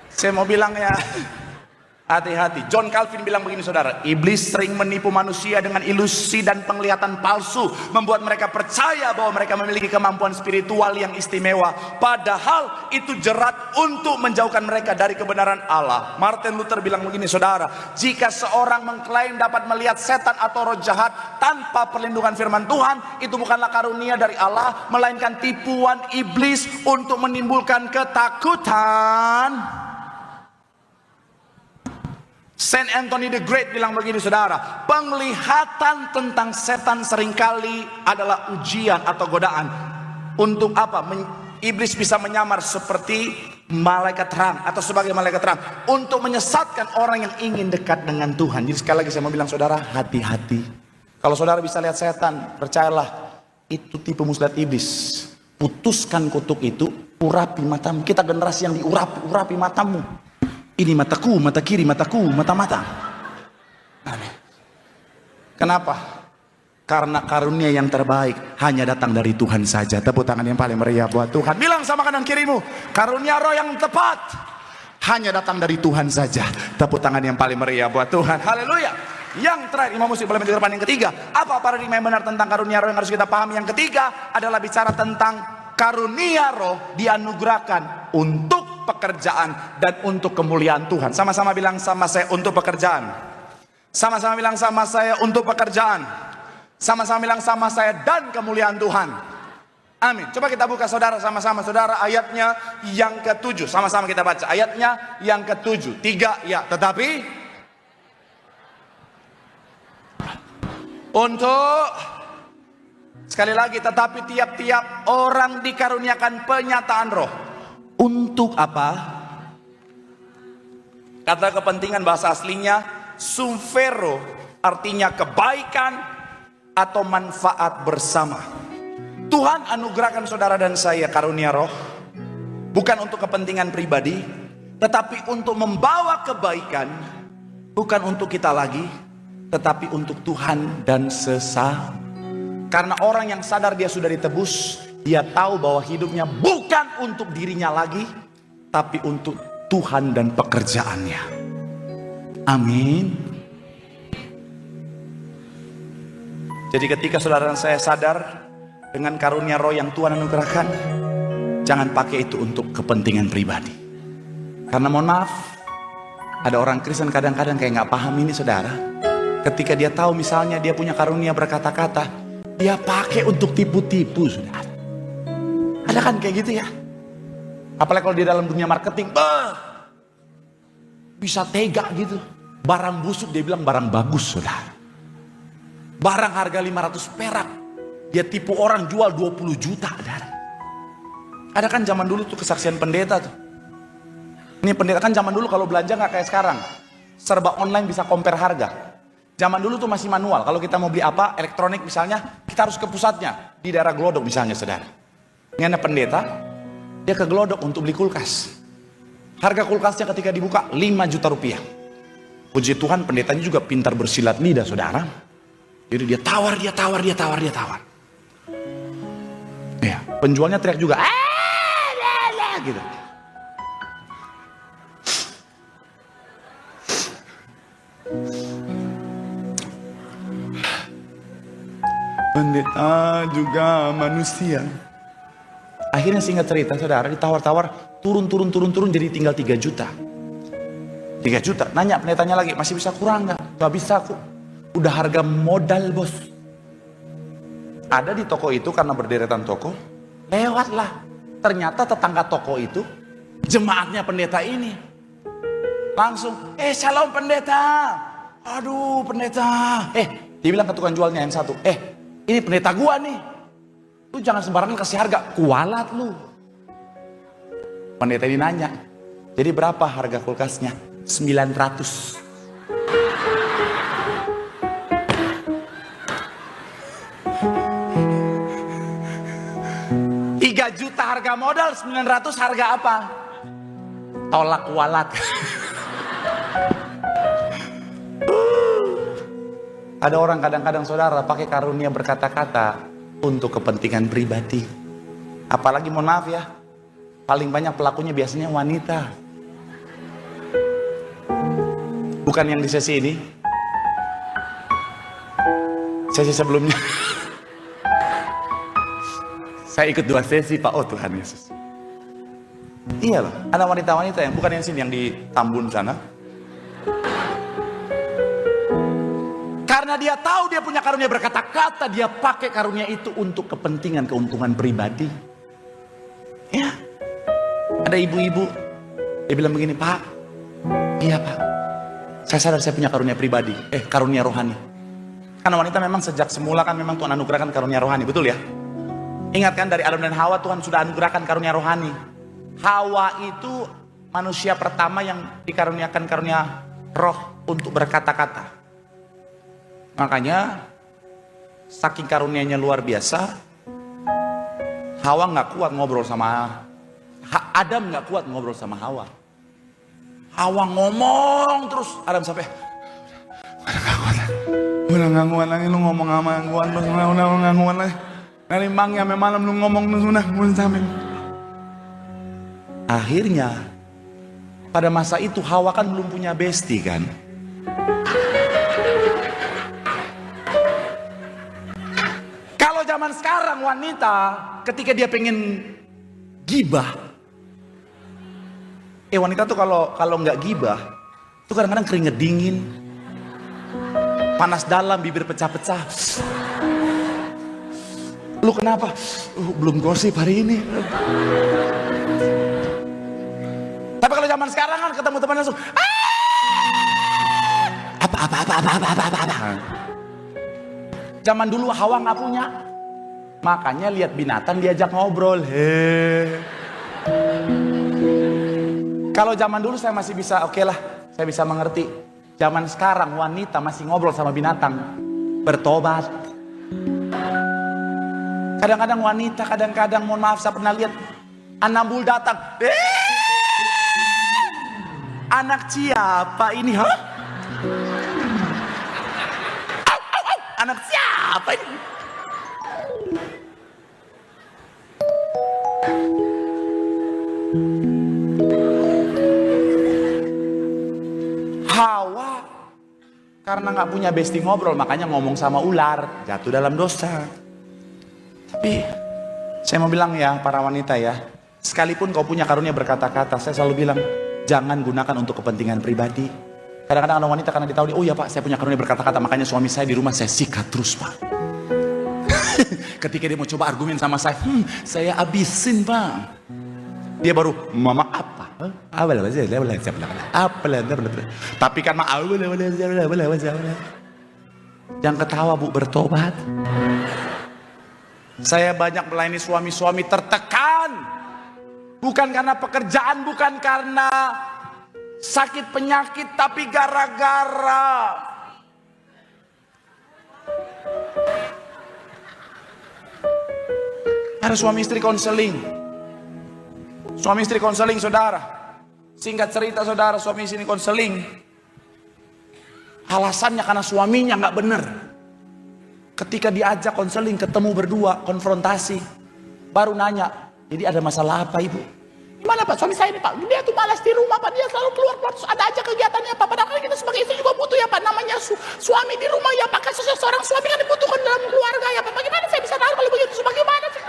Saya mau bilang ya, hati-hati. John Calvin bilang begini, saudara. Iblis sering menipu manusia dengan ilusi dan penglihatan palsu, membuat mereka percaya bahwa mereka memiliki kemampuan spiritual yang istimewa. Padahal itu jerat untuk menjauhkan mereka dari kebenaran Allah. Martin Luther bilang begini, saudara. Jika seorang mengklaim dapat melihat setan atau roh jahat tanpa perlindungan firman Tuhan, itu bukanlah karunia dari Allah, melainkan tipuan iblis untuk menimbulkan ketakutan. Saint Anthony the Great bilang begini, saudara. Penglihatan tentang setan seringkali adalah ujian atau godaan. Untuk apa? Iblis bisa menyamar seperti malaikat terang atau sebagai malaikat terang untuk menyesatkan orang yang ingin dekat dengan Tuhan. Jadi sekali lagi saya mau bilang, saudara, hati-hati. Kalau saudara bisa lihat setan, percayalah, itu tipu muslihat iblis. Putuskan kutuk itu, urapi matamu. Kita generasi yang urapi matamu. Ini mataku, mata kiri, mataku, mata-mata. Amin. Kenapa? Karena karunia yang terbaik hanya datang dari Tuhan saja. Tepuk tangan yang paling meriah buat Tuhan. Bilang sama kanan kirimu, karunia roh yang tepat hanya datang dari Tuhan saja. Tepuk tangan yang paling meriah buat Tuhan. Haleluya. Yang terakhir, Imam Muslim boleh di depan yang ketiga. Apa paradigma yang benar tentang karunia roh yang harus kita pahami? Yang ketiga adalah bicara tentang karunia roh dianugerahkan untuk pekerjaan dan untuk kemuliaan Tuhan. Sama-sama bilang sama saya, untuk pekerjaan. Sama-sama bilang sama saya, untuk pekerjaan. Sama-sama bilang sama saya, dan kemuliaan Tuhan. Amin. Coba kita buka saudara, sama-sama saudara, ayatnya yang ke-7. Sama-sama kita baca ayatnya yang ke-7. 3 ya, tetapi untuk, sekali lagi, tetapi tiap-tiap orang dikaruniakan penyataan roh. Untuk apa? Kata kepentingan bahasa aslinya sumvero, artinya kebaikan atau manfaat bersama. Tuhan anugerahkan saudara dan saya karunia roh bukan untuk kepentingan pribadi, tetapi untuk membawa kebaikan, bukan untuk kita lagi, tetapi untuk Tuhan dan sesama. Karena orang yang sadar dia sudah ditebus, dia tahu bahwa hidupnya bukan untuk dirinya lagi, tapi untuk Tuhan dan pekerjaannya. Amin. Jadi ketika saudara dan saya sadar dengan karunia roh yang Tuhan anugerahkan, jangan pakai itu untuk kepentingan pribadi. Karena mohon maaf, ada orang Kristen kadang-kadang kayak nggak paham ini saudara. Ketika dia tahu misalnya dia punya karunia berkata-kata, dia pakai untuk tipu-tipu saudara. Ada kan kayak gitu ya? Apalagi kalau di dalam dunia marketing, bisa tega gitu. Barang busuk dia bilang barang bagus saudara. Barang harga 500 perak, dia tipu orang jual 20 juta. Ada kan zaman dulu tuh kesaksian pendeta tuh. Ini pendeta kan zaman dulu kalau belanja nggak kayak sekarang, serba online bisa compare harga. Zaman dulu tuh masih manual. Kalau kita mau beli apa elektronik misalnya, kita harus ke pusatnya di daerah Glodok misalnya saudara. Ini ada pendeta, dia ke Glodok untuk beli kulkas. Harga kulkasnya ketika dibuka 5 juta rupiah. Puji Tuhan pendetanya juga pintar bersilat lidah saudara. Jadi dia tawar. Ya, penjualnya teriak juga, gitu. Pendeta juga manusia. Akhirnya singkat cerita saudara, ditawar-tawar, turun jadi tinggal 3 juta. 3 juta, nanya pendetanya lagi, masih bisa kurang nggak? Nggak bisa aku. Udah harga modal bos. Ada di toko itu karena berderetan toko, lewatlah. Ternyata tetangga toko itu jemaatnya pendeta ini. Langsung, shalom pendeta. Aduh pendeta. Dia bilang ke tukang jualnya yang satu, ini pendeta gua nih. Lu jangan sembarangan kasih harga, kualat lu. Pendeta ini nanya, jadi berapa harga kulkasnya? 900. 3 juta harga modal, 900 harga apa? Tolak walat. Ada orang kadang-kadang saudara pakai karunia berkata-kata untuk kepentingan pribadi. Apalagi mohon maaf ya, paling banyak pelakunya biasanya wanita. Bukan yang di sesi ini, sesi sebelumnya. Saya ikut 2 sesi Pak, oh Tuhan Yesus. Iya loh, ada wanita-wanita yang bukan yang sini, yang di Tambun sana. Karena dia tahu dia punya karunia berkata-kata, dia pakai karunia itu untuk kepentingan, keuntungan pribadi. Ya, ada ibu-ibu, dia bilang begini, Pak, iya Pak, saya sadar saya punya karunia pribadi, karunia rohani. Karena wanita memang sejak semula kan memang Tuhan anugerahkan karunia rohani, betul ya? Ingat kan dari Adam dan Hawa Tuhan sudah anugerahkan karunia rohani. Hawa itu manusia pertama yang dikaruniakan karunia roh untuk berkata-kata. Makanya saking karunianya luar biasa, Hawa nggak kuat ngobrol sama Adam, nggak kuat ngobrol sama Hawa. Hawa ngomong terus, Adam sampai Udah ngangguan lagi lu ngomong sama gangguan lu, udah ngangguan lagi. Dari pagi sampai malam lu ngomong lu sudah sampai. Akhirnya pada masa itu Hawa kan belum punya bestie kan. Kalau zaman sekarang wanita ketika dia pengen gibah, wanita tuh kalau nggak gibah tuh kadang-kadang keringet dingin, panas dalam, bibir pecah-pecah. Lu kenapa? Belum gosip hari ini. Tapi kalau zaman sekarang kan ketemu teman langsung apa. Zaman dulu Hawa nggak punya, makanya lihat binatang diajak ngobrol. Kalau zaman dulu saya masih bisa, oke lah, saya bisa mengerti. Zaman sekarang wanita masih ngobrol sama binatang, bertobat. Kadang-kadang wanita, kadang-kadang mohon maaf saya pernah lihat Anambul datang. Anak siapa ini, ha? Anak siapa ini? Hawa karena nggak punya bestie ngobrol, makanya ngomong sama ular, jatuh dalam dosa. Tapi saya mau bilang ya para wanita ya, sekalipun kau punya karunia berkata-kata, saya selalu bilang jangan gunakan untuk kepentingan pribadi. Kadang-kadang ada wanita karena ditahu, oh ya pak saya punya karunia berkata-kata, makanya suami saya di rumah saya sikat terus pak. Ketika dia mau coba argumen sama saya abisin pak. Dia baru mama apa? Tapi kan jangan ketawa bu, bertobat. Saya banyak melayani suami-suami tertekan, bukan karena pekerjaan, bukan karena sakit penyakit, tapi gara-gara ada suami istri konseling. Suami istri konseling saudara. Singkat cerita saudara, suami istri konseling. Alasannya karena suaminya nggak bener. Ketika diajak konseling, ketemu berdua, konfrontasi, baru nanya, jadi ada masalah apa ibu? Gimana pak, suami saya ini pak, dia tuh malas di rumah pak, dia selalu keluar, ada aja kegiatannya pak, padahal kita sebagai istri juga butuh ya pak, namanya suami di rumah ya pak, kan seorang suami kan dibutuhkan dalam keluarga ya pak, bagaimana saya bisa tahu kalau begitu, bagaimana sih?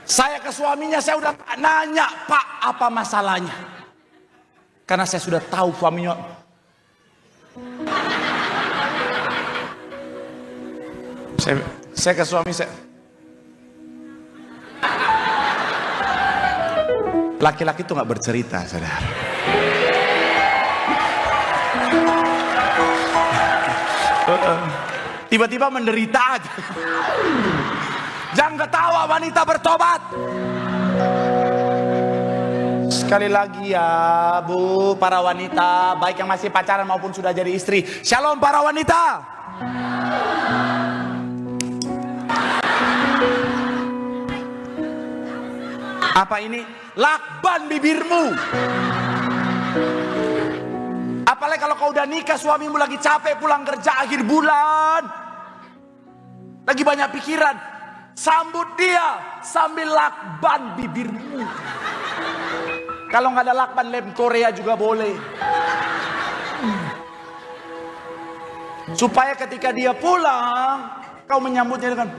Saya ke suaminya, saya udah nanya, pak apa masalahnya? Karena saya sudah tahu suaminya. Saya ke suami saya. Laki-laki itu nggak bercerita, saudara. Tiba-tiba menderita aja. Jangan ketawa, wanita bertobat. Sekali lagi ya bu, para wanita, baik yang masih pacaran maupun sudah jadi istri. Shalom para wanita. Apa ini? Lakban bibirmu. Apalagi kalau kau udah nikah, suamimu lagi capek pulang kerja akhir bulan, lagi banyak pikiran, sambut dia sambil lakban bibirmu. Kalau nggak ada lakban, lem Korea juga boleh. Supaya ketika dia pulang, kau menyambutnya dengan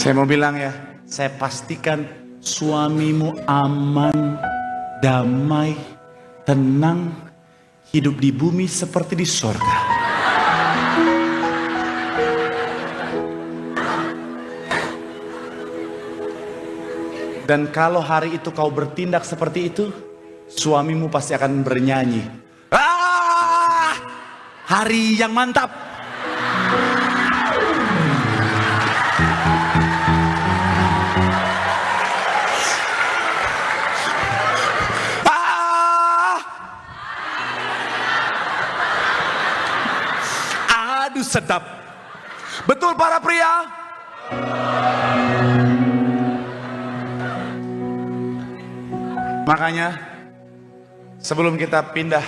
saya mau bilang ya, saya pastikan suamimu aman, damai, tenang, hidup di bumi seperti di sorga. Dan kalau hari itu kau bertindak seperti itu, suamimu pasti akan bernyanyi. Hari yang mantap. Aduh sedap. Betul para pria? Makanya sebelum kita pindah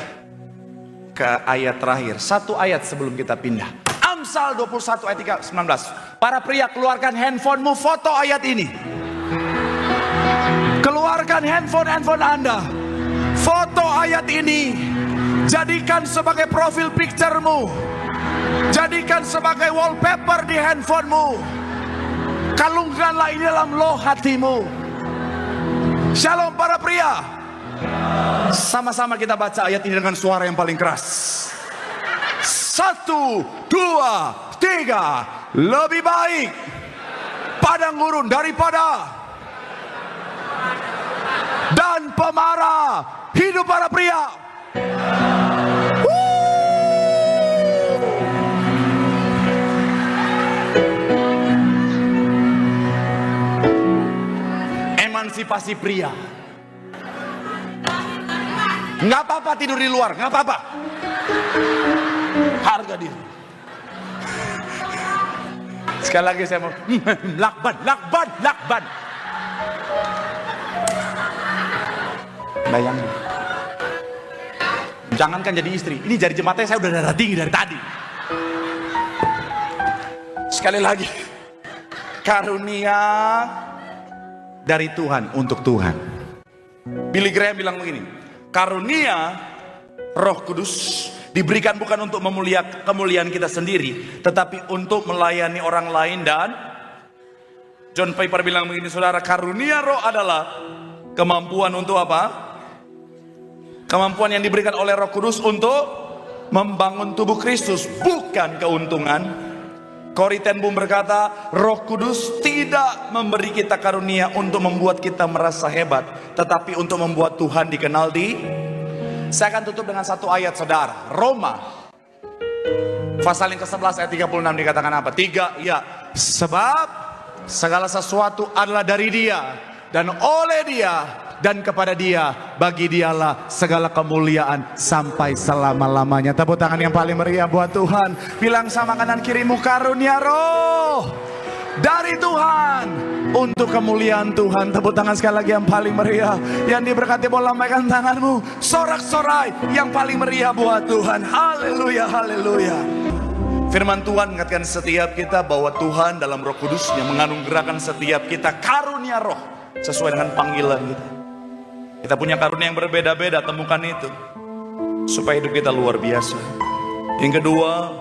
ke ayat terakhir, satu ayat sebelum kita pindah, Amsal 21 ayat 19. Para pria, keluarkan handphonemu, foto ayat ini. Keluarkan handphone Anda, foto ayat ini, jadikan sebagai profil picturemu, jadikan sebagai wallpaper di handphonemu. Kalungkanlah ini dalam loh hatimu. Shalom para pria. Sama-sama kita baca ayat ini dengan suara yang paling keras. 1, 2, 3. Lebih baik padang gurun daripada dan pemarah. Hidup para pria. Emansipasi pria. Nggak apa-apa tidur di luar, nggak apa-apa. Harga diri. Sekali lagi saya mau lakban. Bayangin. Jangankan jadi istri, ini jadi jemaatnya saya udah darah tinggi dari tadi. Sekali lagi, karunia dari Tuhan untuk Tuhan. Billy Graham bilang begini, karunia Roh Kudus diberikan bukan untuk kemuliaan kita sendiri, tetapi untuk melayani orang lain. Dan John Piper bilang begini, saudara, karunia Roh adalah kemampuan untuk apa? Kemampuan yang diberikan oleh Roh Kudus untuk membangun tubuh Kristus, bukan keuntungan. Corrie ten Boom berkata, Roh Kudus tidak memberi kita karunia untuk membuat kita merasa hebat, tetapi untuk membuat Tuhan dikenal di. Saya akan tutup dengan satu ayat, saudara. Roma pasal yang ke-11 ayat 36 dikatakan apa? 3, ya. Sebab segala sesuatu adalah dari Dia, dan oleh Dia, dan kepada Dia, bagi Dialah segala kemuliaan sampai selama-lamanya. Tepuk tangan yang paling meriah buat Tuhan. Bilang sama kanan kirimu, karunia Roh dari Tuhan untuk kemuliaan Tuhan. Tepuk tangan sekali lagi yang paling meriah. Yang diberkati boleh lambaikan tanganmu, sorak-sorai yang paling meriah buat Tuhan. Haleluya, haleluya. Firman Tuhan mengatakan setiap kita bahwa Tuhan dalam Roh Kudus-Nya menganugerahkan setiap kita karunia Roh sesuai dengan panggilan kita. Kita punya karunia yang berbeda-beda, temukan itu supaya hidup kita luar biasa. Yang kedua,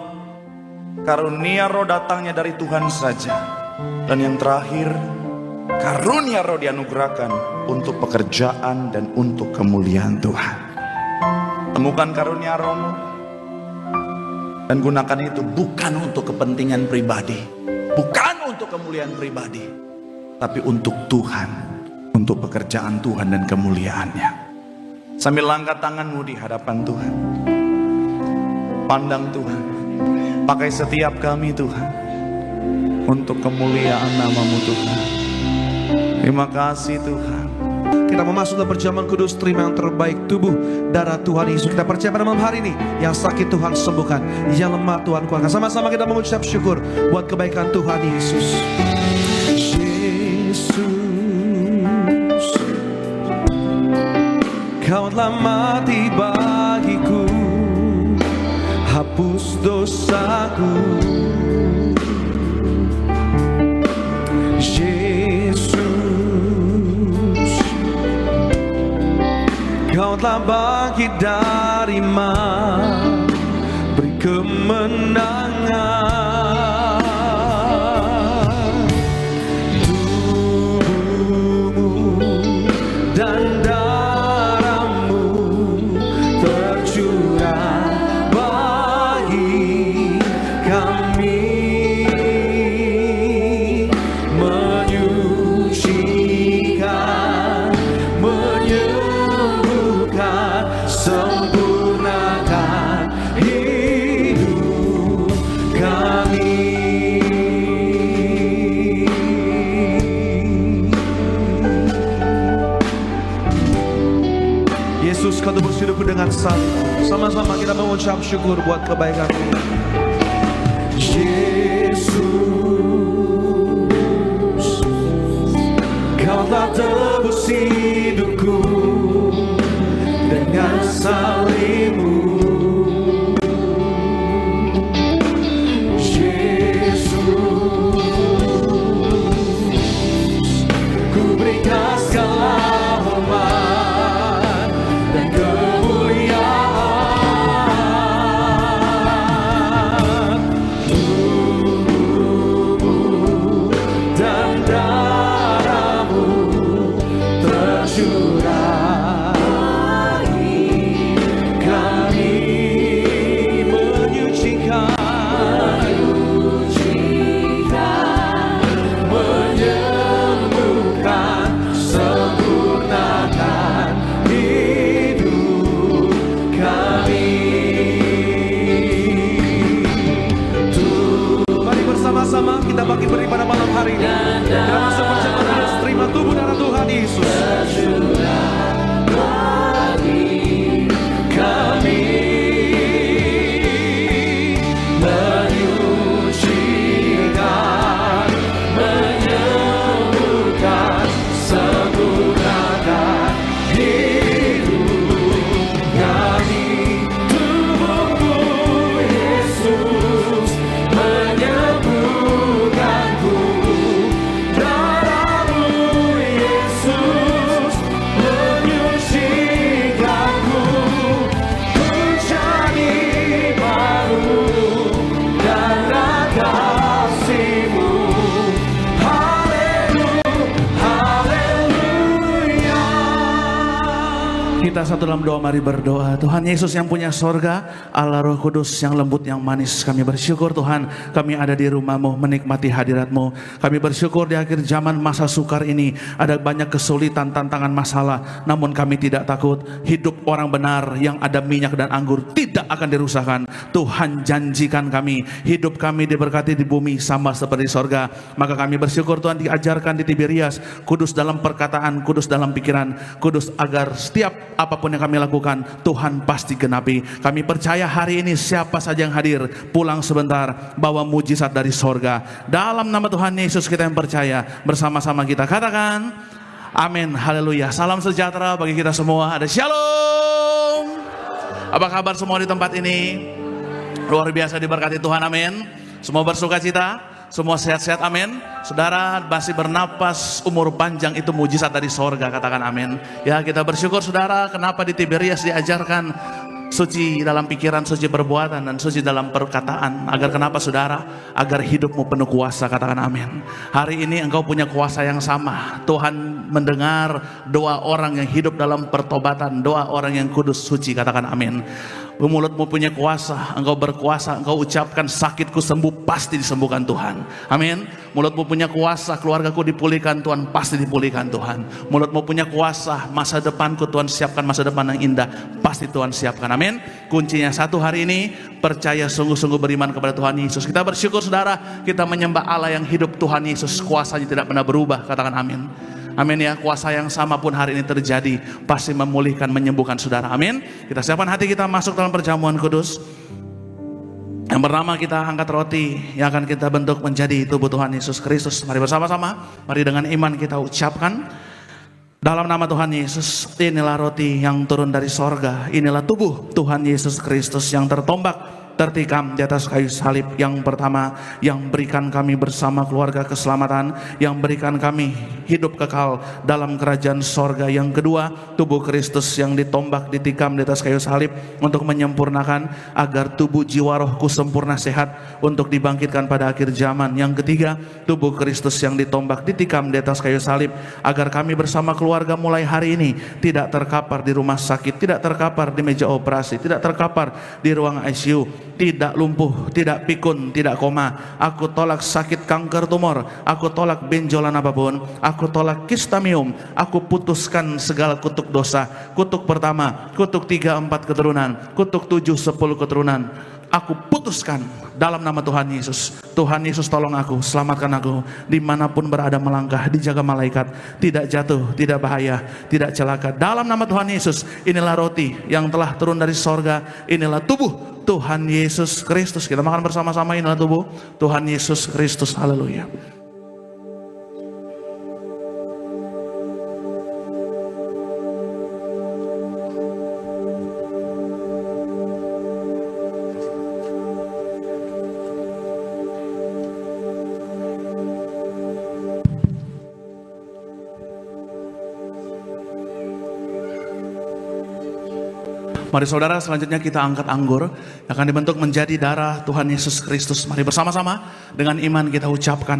karunia Roh datangnya dari Tuhan saja. Dan yang terakhir, karunia Roh dianugerahkan untuk pekerjaan dan untuk kemuliaan Tuhan. Temukan karunia Roh dan gunakan itu bukan untuk kepentingan pribadi, bukan untuk kemuliaan pribadi, tapi untuk Tuhan, untuk pekerjaan Tuhan dan kemuliaannya. Sambil angkat tanganmu di hadapan Tuhan, pandang Tuhan, pakai setiap kami Tuhan, untuk kemuliaan nama-Mu Tuhan. Terima kasih Tuhan. Kita memasuki dalam perjamuan kudus, terima yang terbaik tubuh darah Tuhan Yesus. Kita percaya pada malam hari ini, yang sakit Tuhan sembuhkan, yang lemah Tuhan kuatkan. Sama-sama kita mengucap syukur buat kebaikan Tuhan Yesus. Kau telah mati bagiku, hapus dosaku. Yesus, Kau telah bagi darima, beri kemenangan. Tubuhmu dan menyucikan satu. Sama-sama kita mengucap syukur buat kebaikan-Mu. Yesus, Kau telah tebus hidupku dengan salib-Mu. Yesus, ku berikan segala hormat dan kemuliaan. Tubuh-Mu dan darah-Mu tercurah, kami menyucikan, menyembuhkan, sempurnakan hidup kami. Mari bersama-sama kita bangkit berdiri pada malam hari ini. Kita masuk perjamuan kudus, terima tubuh darah Tuhan Yesus. Kami menyucikan, menyembuhkan, sempurnakan hidup kami. Tubuh-Mu Yesus menyembuhkanku, darah-Mu Yesus menyucikanku. Ku jadi baru karena kasih-Mu. Haleluya. Kita satu dalam doa, mari berdoa. Tuhan Yesus yang punya sorga, Allah Roh Kudus yang lembut, yang manis, kami bersyukur Tuhan, kami ada di rumah-Mu menikmati hadirat-Mu. Kami bersyukur di akhir zaman masa sukar ini ada banyak kesulitan, tantangan, masalah, namun kami tidak takut. Hidup orang benar yang ada minyak dan anggur tidak akan dirusakkan. Tuhan janjikan kami, hidup kami diberkati di bumi sama seperti sorga. Maka kami bersyukur Tuhan diajarkan di Tiberias, kudus dalam perkataan, kudus dalam pikiran, kudus agar setiap apapun yang kami lakukan Tuhan pasti genapi. Kami percaya hari ini siapa saja yang hadir pulang sebentar bawa mujizat dari sorga. Dalam nama Tuhan Yesus kita yang percaya, bersama-sama kita katakan amin, haleluya. Salam sejahtera bagi kita semua. Ada shalom. Apa kabar semua di tempat ini? Luar biasa diberkati Tuhan, amin. Semua bersuka cita, semua sehat-sehat, amin. Saudara masih bernapas, umur panjang itu mujizat dari sorga, katakan amin. Ya, kita bersyukur saudara, kenapa di Tiberias diajarkan suci dalam pikiran, suci perbuatan, dan suci dalam perkataan. Agar kenapa saudara? Agar hidupmu penuh kuasa, katakan amin. Hari ini engkau punya kuasa yang sama. Tuhan mendengar doa orang yang hidup dalam pertobatan, doa orang yang kudus, suci, katakan amin. Mulutmu punya kuasa, engkau berkuasa, engkau ucapkan sakitku sembuh, pasti disembuhkan Tuhan. Amin. Mulutmu punya kuasa, keluargaku dipulihkan Tuhan, pasti dipulihkan Tuhan. Mulutmu punya kuasa, masa depanku Tuhan siapkan masa depan yang indah, pasti Tuhan siapkan. Amin. Kuncinya satu hari ini, percaya sungguh-sungguh beriman kepada Tuhan Yesus. Kita bersyukur saudara, kita menyembah Allah yang hidup, Tuhan Yesus, kuasanya tidak pernah berubah, katakan amin. Amin ya, kuasa yang sama pun hari ini terjadi, pasti memulihkan, menyembuhkan saudara. Amin. Kita siapkan hati kita masuk dalam perjamuan kudus. Yang pertama kita angkat roti yang akan kita bentuk menjadi tubuh Tuhan Yesus Kristus. Mari bersama-sama, mari dengan iman kita ucapkan dalam nama Tuhan Yesus, inilah roti yang turun dari sorga, inilah tubuh Tuhan Yesus Kristus yang tertombak, tertikam di atas kayu salib. Yang pertama, yang berikan kami bersama keluarga keselamatan, yang berikan kami hidup kekal dalam kerajaan sorga. Yang kedua, tubuh Kristus yang ditombak, ditikam di atas kayu salib untuk menyempurnakan agar tubuh jiwa rohku sempurna sehat untuk dibangkitkan pada akhir zaman. Yang ketiga, tubuh Kristus yang ditombak, ditikam di atas kayu salib agar kami bersama keluarga mulai hari ini tidak terkapar di rumah sakit, tidak terkapar di meja operasi, tidak terkapar di ruang ICU, tidak lumpuh, tidak pikun, tidak koma. Aku tolak sakit kanker tumor, aku tolak benjolan apapun, aku tolak kistamium, aku putuskan segala kutuk dosa. Kutuk pertama, kutuk 3-4 keturunan, kutuk 7-10 keturunan, aku putuskan dalam nama Tuhan Yesus. Tuhan Yesus tolong aku, selamatkan aku, dimanapun berada melangkah, dijaga malaikat, tidak jatuh, tidak bahaya, tidak celaka. Dalam nama Tuhan Yesus, inilah roti yang telah turun dari sorga, inilah tubuh Tuhan Yesus Kristus. Kita makan bersama-sama, inilah tubuh Tuhan Yesus Kristus. Haleluya. Mari saudara, selanjutnya kita angkat anggur yang akan dibentuk menjadi darah Tuhan Yesus Kristus. Mari bersama-sama dengan iman kita ucapkan,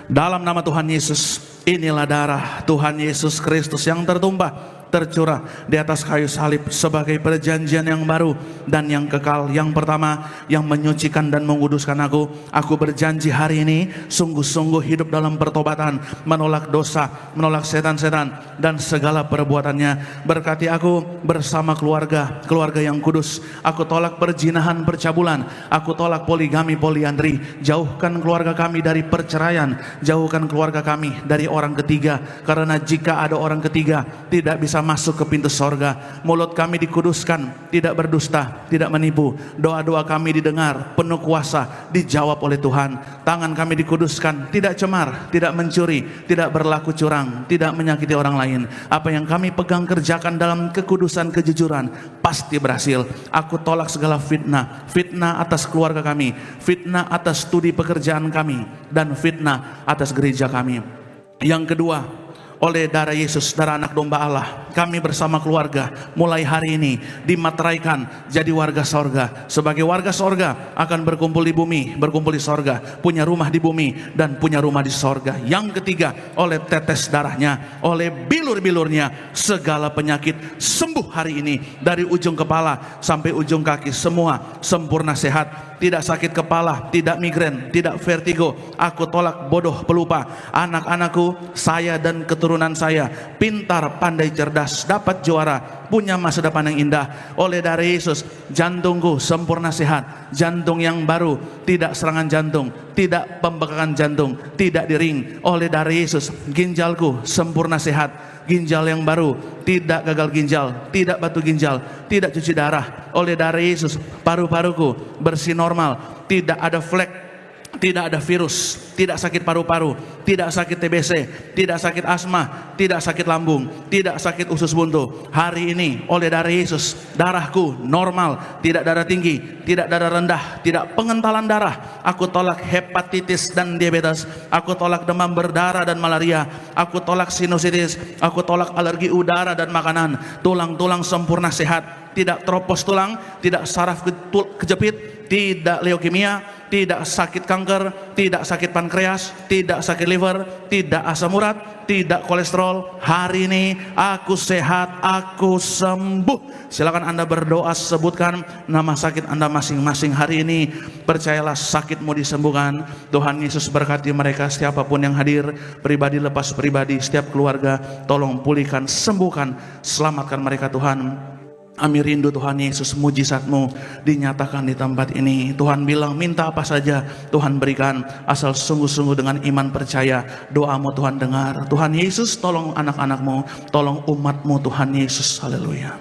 dalam nama Tuhan Yesus, inilah darah Tuhan Yesus Kristus yang tertumpah, tercurah di atas kayu salib sebagai perjanjian yang baru dan yang kekal, yang pertama yang menyucikan dan menguduskan aku. Aku berjanji hari ini sungguh-sungguh hidup dalam pertobatan, menolak dosa, menolak setan-setan dan segala perbuatannya. Berkati aku bersama keluarga yang kudus. Aku tolak perzinahan, percabulan. Aku tolak poligami, poliandri. Jauhkan keluarga kami dari perceraian, jauhkan keluarga kami dari orang ketiga, karena jika ada orang ketiga tidak bisa masuk ke pintu sorga. Mulut kami dikuduskan, tidak berdusta, tidak menipu. Doa-doa kami didengar, penuh kuasa, dijawab oleh Tuhan. Tangan kami dikuduskan, tidak cemar, tidak mencuri, tidak berlaku curang, tidak menyakiti orang lain. Apa yang kami pegang kerjakan dalam kekudusan, kejujuran, pasti berhasil. Aku tolak segala fitnah, fitnah atas keluarga kami, fitnah atas studi pekerjaan kami, dan fitnah atas gereja kami. Yang kedua, oleh darah Yesus, darah anak domba Allah, kami bersama keluarga mulai hari ini dimateraikan jadi warga sorga. Sebagai warga sorga akan berkumpul di bumi, berkumpul di sorga, punya rumah di bumi dan punya rumah di sorga. Yang ketiga, oleh tetes darahnya, oleh bilur-bilurnya, segala penyakit sembuh hari ini. Dari ujung kepala sampai ujung kaki, semua sempurna sehat. Tidak sakit kepala, tidak migrain, tidak vertigo. Aku tolak bodoh, pelupa. Anak-anakku, saya dan keturunan saya pintar, pandai, cerdas, dapat juara, punya masa depan yang indah. Oleh darah Yesus, jantungku sempurna sehat. Jantung yang baru, tidak serangan jantung, tidak pembekakan jantung, tidak diring. Oleh darah Yesus, ginjalku sempurna sehat. Ginjal yang baru, tidak gagal ginjal, tidak batu ginjal, tidak cuci darah. Oleh darah Yesus, paru-paruku bersih normal, tidak ada flek, tidak ada virus, tidak sakit paru-paru, tidak sakit TBC, tidak sakit asma, tidak sakit lambung, tidak sakit usus buntu. Hari ini oleh darah Yesus, darahku normal, tidak darah tinggi, tidak darah rendah, tidak pengentalan darah. Aku tolak hepatitis dan diabetes. Aku tolak demam berdarah dan malaria. Aku tolak sinusitis. Aku tolak alergi udara dan makanan. Tulang-tulang sempurna sehat, tidak tropos tulang, tidak saraf kejepit, tidak leukemia, tidak sakit kanker, tidak sakit pankreas, tidak sakit liver, tidak asam urat, tidak kolesterol. Hari ini aku sehat, aku sembuh. Silakan Anda berdoa, sebutkan nama sakit Anda masing-masing hari ini. Percayalah sakitmu disembuhkan. Tuhan Yesus berkati mereka, siapapun yang hadir, pribadi lepas pribadi, setiap keluarga, tolong pulihkan, sembuhkan, selamatkan mereka Tuhan. Kami rindu Tuhan Yesus, mujizat-Mu dinyatakan di tempat ini. Tuhan bilang minta apa saja Tuhan berikan, asal sungguh-sungguh dengan iman percaya. Doamu Tuhan dengar. Tuhan Yesus tolong anak-anak-Mu, tolong umat-Mu Tuhan Yesus. Haleluya.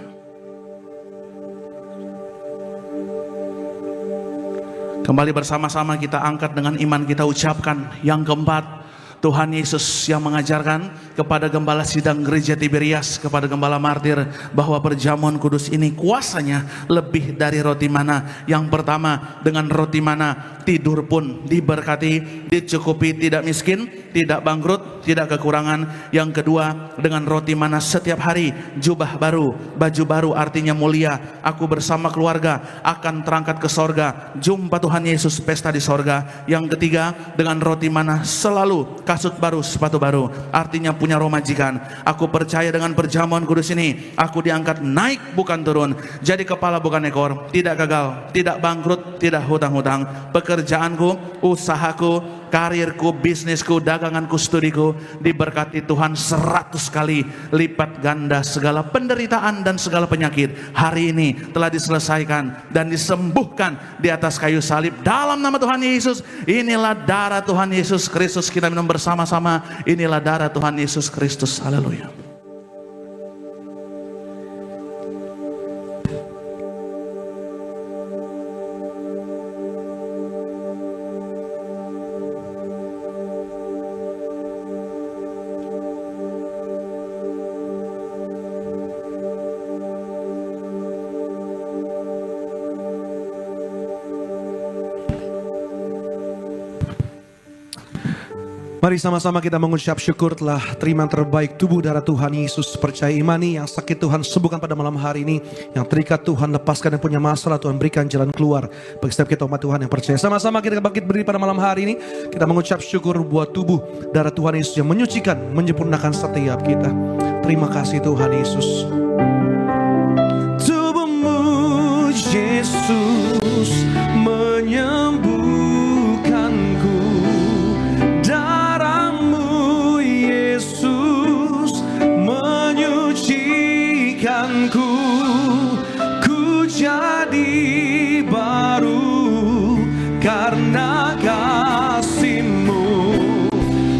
Kembali bersama-sama kita angkat dengan iman, kita ucapkan yang keempat. Tuhan Yesus yang mengajarkan kepada gembala sidang gereja Tiberias, kepada gembala martir, bahwa perjamuan kudus ini kuasanya lebih dari roti mana. Yang pertama, dengan roti mana tidur pun diberkati, dicukupi, tidak miskin, tidak bangkrut, tidak kekurangan. Yang kedua, dengan roti mana setiap hari jubah baru, baju baru, artinya mulia. Aku bersama keluarga akan terangkat ke sorga, jumpa Tuhan Yesus, pesta di sorga. Yang ketiga, dengan roti mana selalu kasut baru, sepatu baru, artinya punya roh majikan. Aku percaya dengan perjamuan kudus ini, aku diangkat naik bukan turun, jadi kepala bukan ekor, tidak gagal, tidak bangkrut, tidak hutang-hutang. Pekerjaanku, usahaku, karirku, bisnisku, daganganku, studiku diberkati Tuhan 100 kali lipat ganda. Segala penderitaan dan segala penyakit hari ini telah diselesaikan dan disembuhkan di atas kayu salib dalam nama Tuhan Yesus. Inilah darah Tuhan Yesus Kristus, kita minum bersama-sama. Inilah darah Tuhan Yesus Kristus. Haleluya. Mari sama-sama kita mengucap syukur telah terima yang terbaik tubuh darah Tuhan Yesus. Percaya imani, yang sakit Tuhan sembuhkan pada malam hari ini, yang terikat Tuhan lepaskan, yang punya masalah Tuhan berikan jalan keluar bagi setiap kita umat Tuhan yang percaya. Sama-sama kita bangkit berdiri pada malam hari ini, kita mengucap syukur buat tubuh darah Tuhan Yesus yang menyucikan, menyempurnakan setiap kita. Terima kasih Tuhan Yesus. Tubuhmu Yesus menyembuhkanku, ku jadi baru karena kasih-Mu.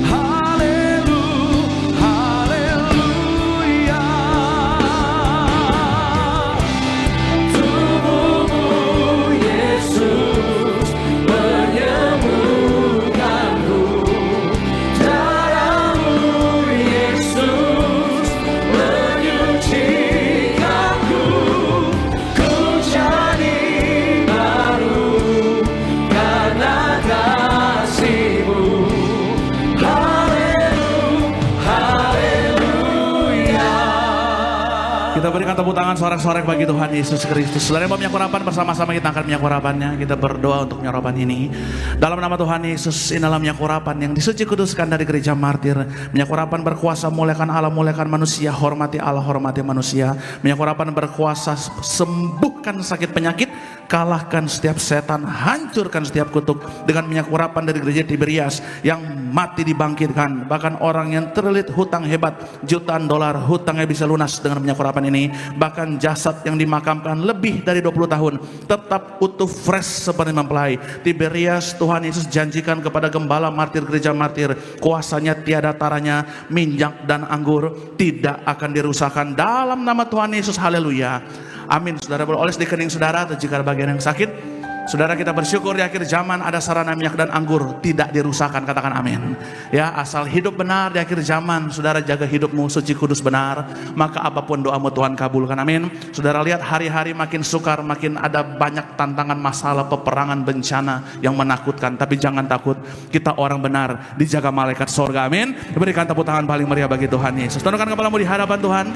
Haleluya. Tubuh-Mu Yesus menyembuhkanku, darah-Mu Yesus menyucikanku, ku jadi baru karena kasih-Mu. Haleluya. Kita berikan tepuk tangan sorak-sorak bagi Tuhan Yesus Kristus. Saudara yang mau minyak urapan, bersama-sama kita angkat minyak urapannya. Kita berdoa untuk minyak urapan ini. Dalam nama Tuhan Yesus, inilah minyak urapan yang disuci kuduskan dari gereja martir. Minyak urapan berkuasa muliakan Allah, muliakan manusia, hormati Allah, hormati manusia. Minyak urapan berkuasa sembuhkan sakit penyakit, kalahkan setiap setan, hancurkan setiap kutuk. Dengan minyak urapan dari gereja Tiberias, yang mati dibangkitkan, bahkan orang yang terlilit hutang hebat jutaan dolar, hutangnya bisa lunas dengan minyak urapan ini. Bahkan jasad yang dimakamkan lebih dari 20 tahun tetap utuh, fresh seperti mempelai. Tiberias, Tuhan Yesus janjikan kepada gembala martir gereja martir, kuasanya tiada taranya, minyak dan anggur tidak akan dirusakkan dalam nama Tuhan Yesus. Haleluya. Amin. Saudara boleh oles di kening saudara, atau jika ada bagian yang sakit, saudara kita bersyukur di akhir zaman ada sarana minyak dan anggur tidak dirusakkan. Katakan amin. Ya, asal hidup benar di akhir zaman, saudara jaga hidupmu suci kudus benar, maka apapun doamu Tuhan kabulkan. Amin. Saudara lihat hari-hari makin sukar, makin ada banyak tantangan, masalah, peperangan, bencana yang menakutkan. Tapi jangan takut, kita orang benar dijaga malaikat sorga. Amin. Berikan tepuk tangan paling meriah bagi Tuhan Yesus. Tundukkan kepalamu di hadapan Tuhan.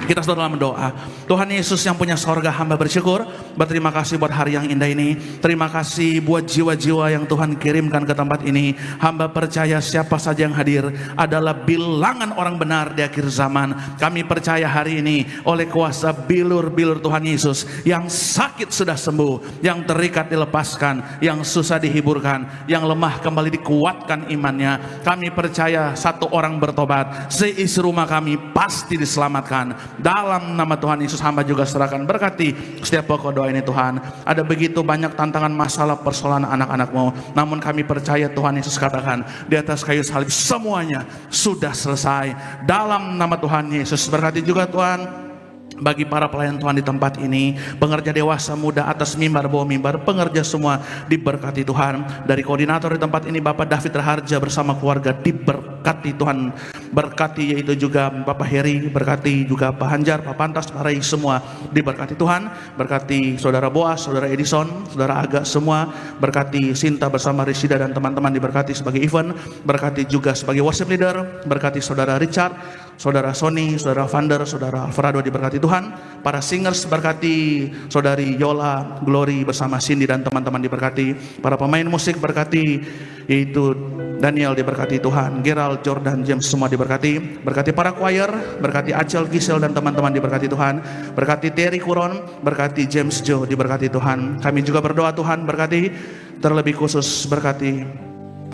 Kita sedang mendoa. Tuhan Yesus yang punya sorga, hamba bersyukur, berterima kasih buat hari yang indah ini. Terima kasih buat jiwa-jiwa yang Tuhan kirimkan ke tempat ini. Hamba percaya siapa saja yang hadir adalah bilangan orang benar di akhir zaman. Kami percaya hari ini oleh kuasa bilur-bilur Tuhan Yesus, yang sakit sudah sembuh, yang terikat dilepaskan, yang susah dihiburkan, yang lemah kembali dikuatkan imannya. Kami percaya satu orang bertobat, seisi rumah kami pasti diselamatkan. Dalam nama Tuhan Yesus, hamba juga serahkan, berkati setiap pokok doa ini Tuhan. Ada begitu banyak tantangan, masalah, persoalan anak-anak-Mu, namun kami percaya Tuhan Yesus katakan di atas kayu salib semuanya sudah selesai. Dalam nama Tuhan Yesus, berkati juga Tuhan bagi para pelayan Tuhan di tempat ini, pengerja dewasa, muda, atas mimbar, bawah mimbar, pengerja semua diberkati Tuhan. Dari koordinator di tempat ini Bapak David Raharja bersama keluarga diberkati Tuhan. Berkati yaitu juga Bapak Heri, berkati juga Pak Hanjar, Pak Pantas, Pak Rai, semua diberkati Tuhan. Berkati Saudara Boas, Saudara Edison, Saudara Aga, semua. Berkati Sinta bersama Risida dan teman-teman diberkati sebagai event. Berkati juga sebagai worship leader. Berkati Saudara Richard, Saudara Sony, Saudara Vander, Saudara Alvarado diberkati Tuhan. Para singers berkati Saudari Yola, Glory bersama Cindy dan teman-teman diberkati. Para pemain musik berkati yaitu Daniel diberkati Tuhan, Gerald, Jordan, James semua diberkati. Berkati para choir, berkati Acel, Gisel dan teman-teman diberkati Tuhan. Berkati Terry Kuron, berkati James Joe diberkati Tuhan. Kami juga berdoa Tuhan berkati terlebih khusus berkati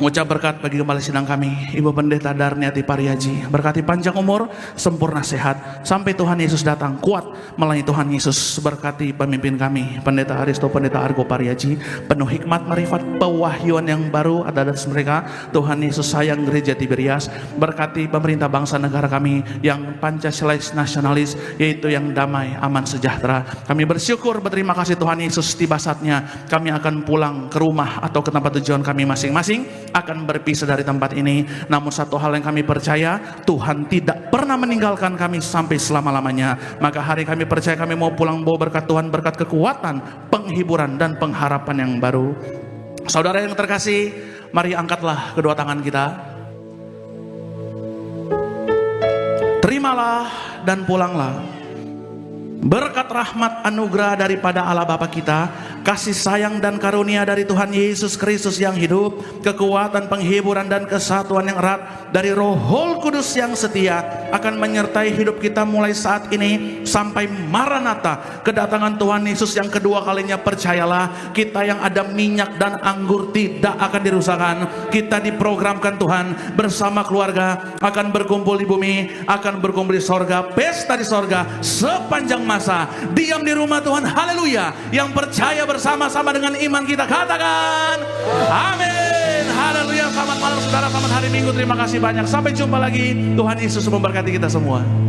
Ucap berkat bagi kepala sidang kami, Ibu Pendeta Darniati Pariaji. Berkati panjang umur, sempurna sehat, sampai Tuhan Yesus datang, kuat melayani Tuhan Yesus. Berkati pemimpin kami, Pendeta Aristo, Pendeta Argo Pariaji, penuh hikmat, marifat, pewahyuan yang baru ada atas mereka. Tuhan Yesus sayang gereja Tiberias. Berkati pemerintah bangsa negara kami yang Pancasilais nasionalis, yaitu yang damai, aman, sejahtera. Kami bersyukur, berterima kasih Tuhan Yesus. Tiba saatnya kami akan pulang ke rumah atau ke tempat tujuan kami masing-masing, akan berpisah dari tempat ini. Namun satu hal yang kami percaya, Tuhan tidak pernah meninggalkan kami sampai selama-lamanya. Maka hari kami percaya kami mau pulang bawa berkat Tuhan, berkat kekuatan, penghiburan dan pengharapan yang baru. Saudara yang terkasih, mari angkatlah kedua tangan kita. Terimalah dan pulanglah. Berkat rahmat anugerah daripada Allah Bapa kita, kasih sayang dan karunia dari Tuhan Yesus Kristus yang hidup, kekuatan, penghiburan dan kesatuan yang erat dari Roh Kudus yang setia akan menyertai hidup kita mulai saat ini sampai Maranatha, kedatangan Tuhan Yesus yang kedua kalinya. Percayalah, kita yang ada minyak dan anggur tidak akan dirusakkan. Kita diprogramkan Tuhan bersama keluarga akan berkumpul di bumi, akan berkumpul di sorga, pesta di sorga sepanjang masa. Diam di rumah Tuhan, haleluya. Yang percaya bersama-sama dengan iman kita katakan amin, haleluya. Selamat malam saudara, selamat hari Minggu, terima kasih banyak. Sampai jumpa lagi, Tuhan Yesus memberkati kita semua.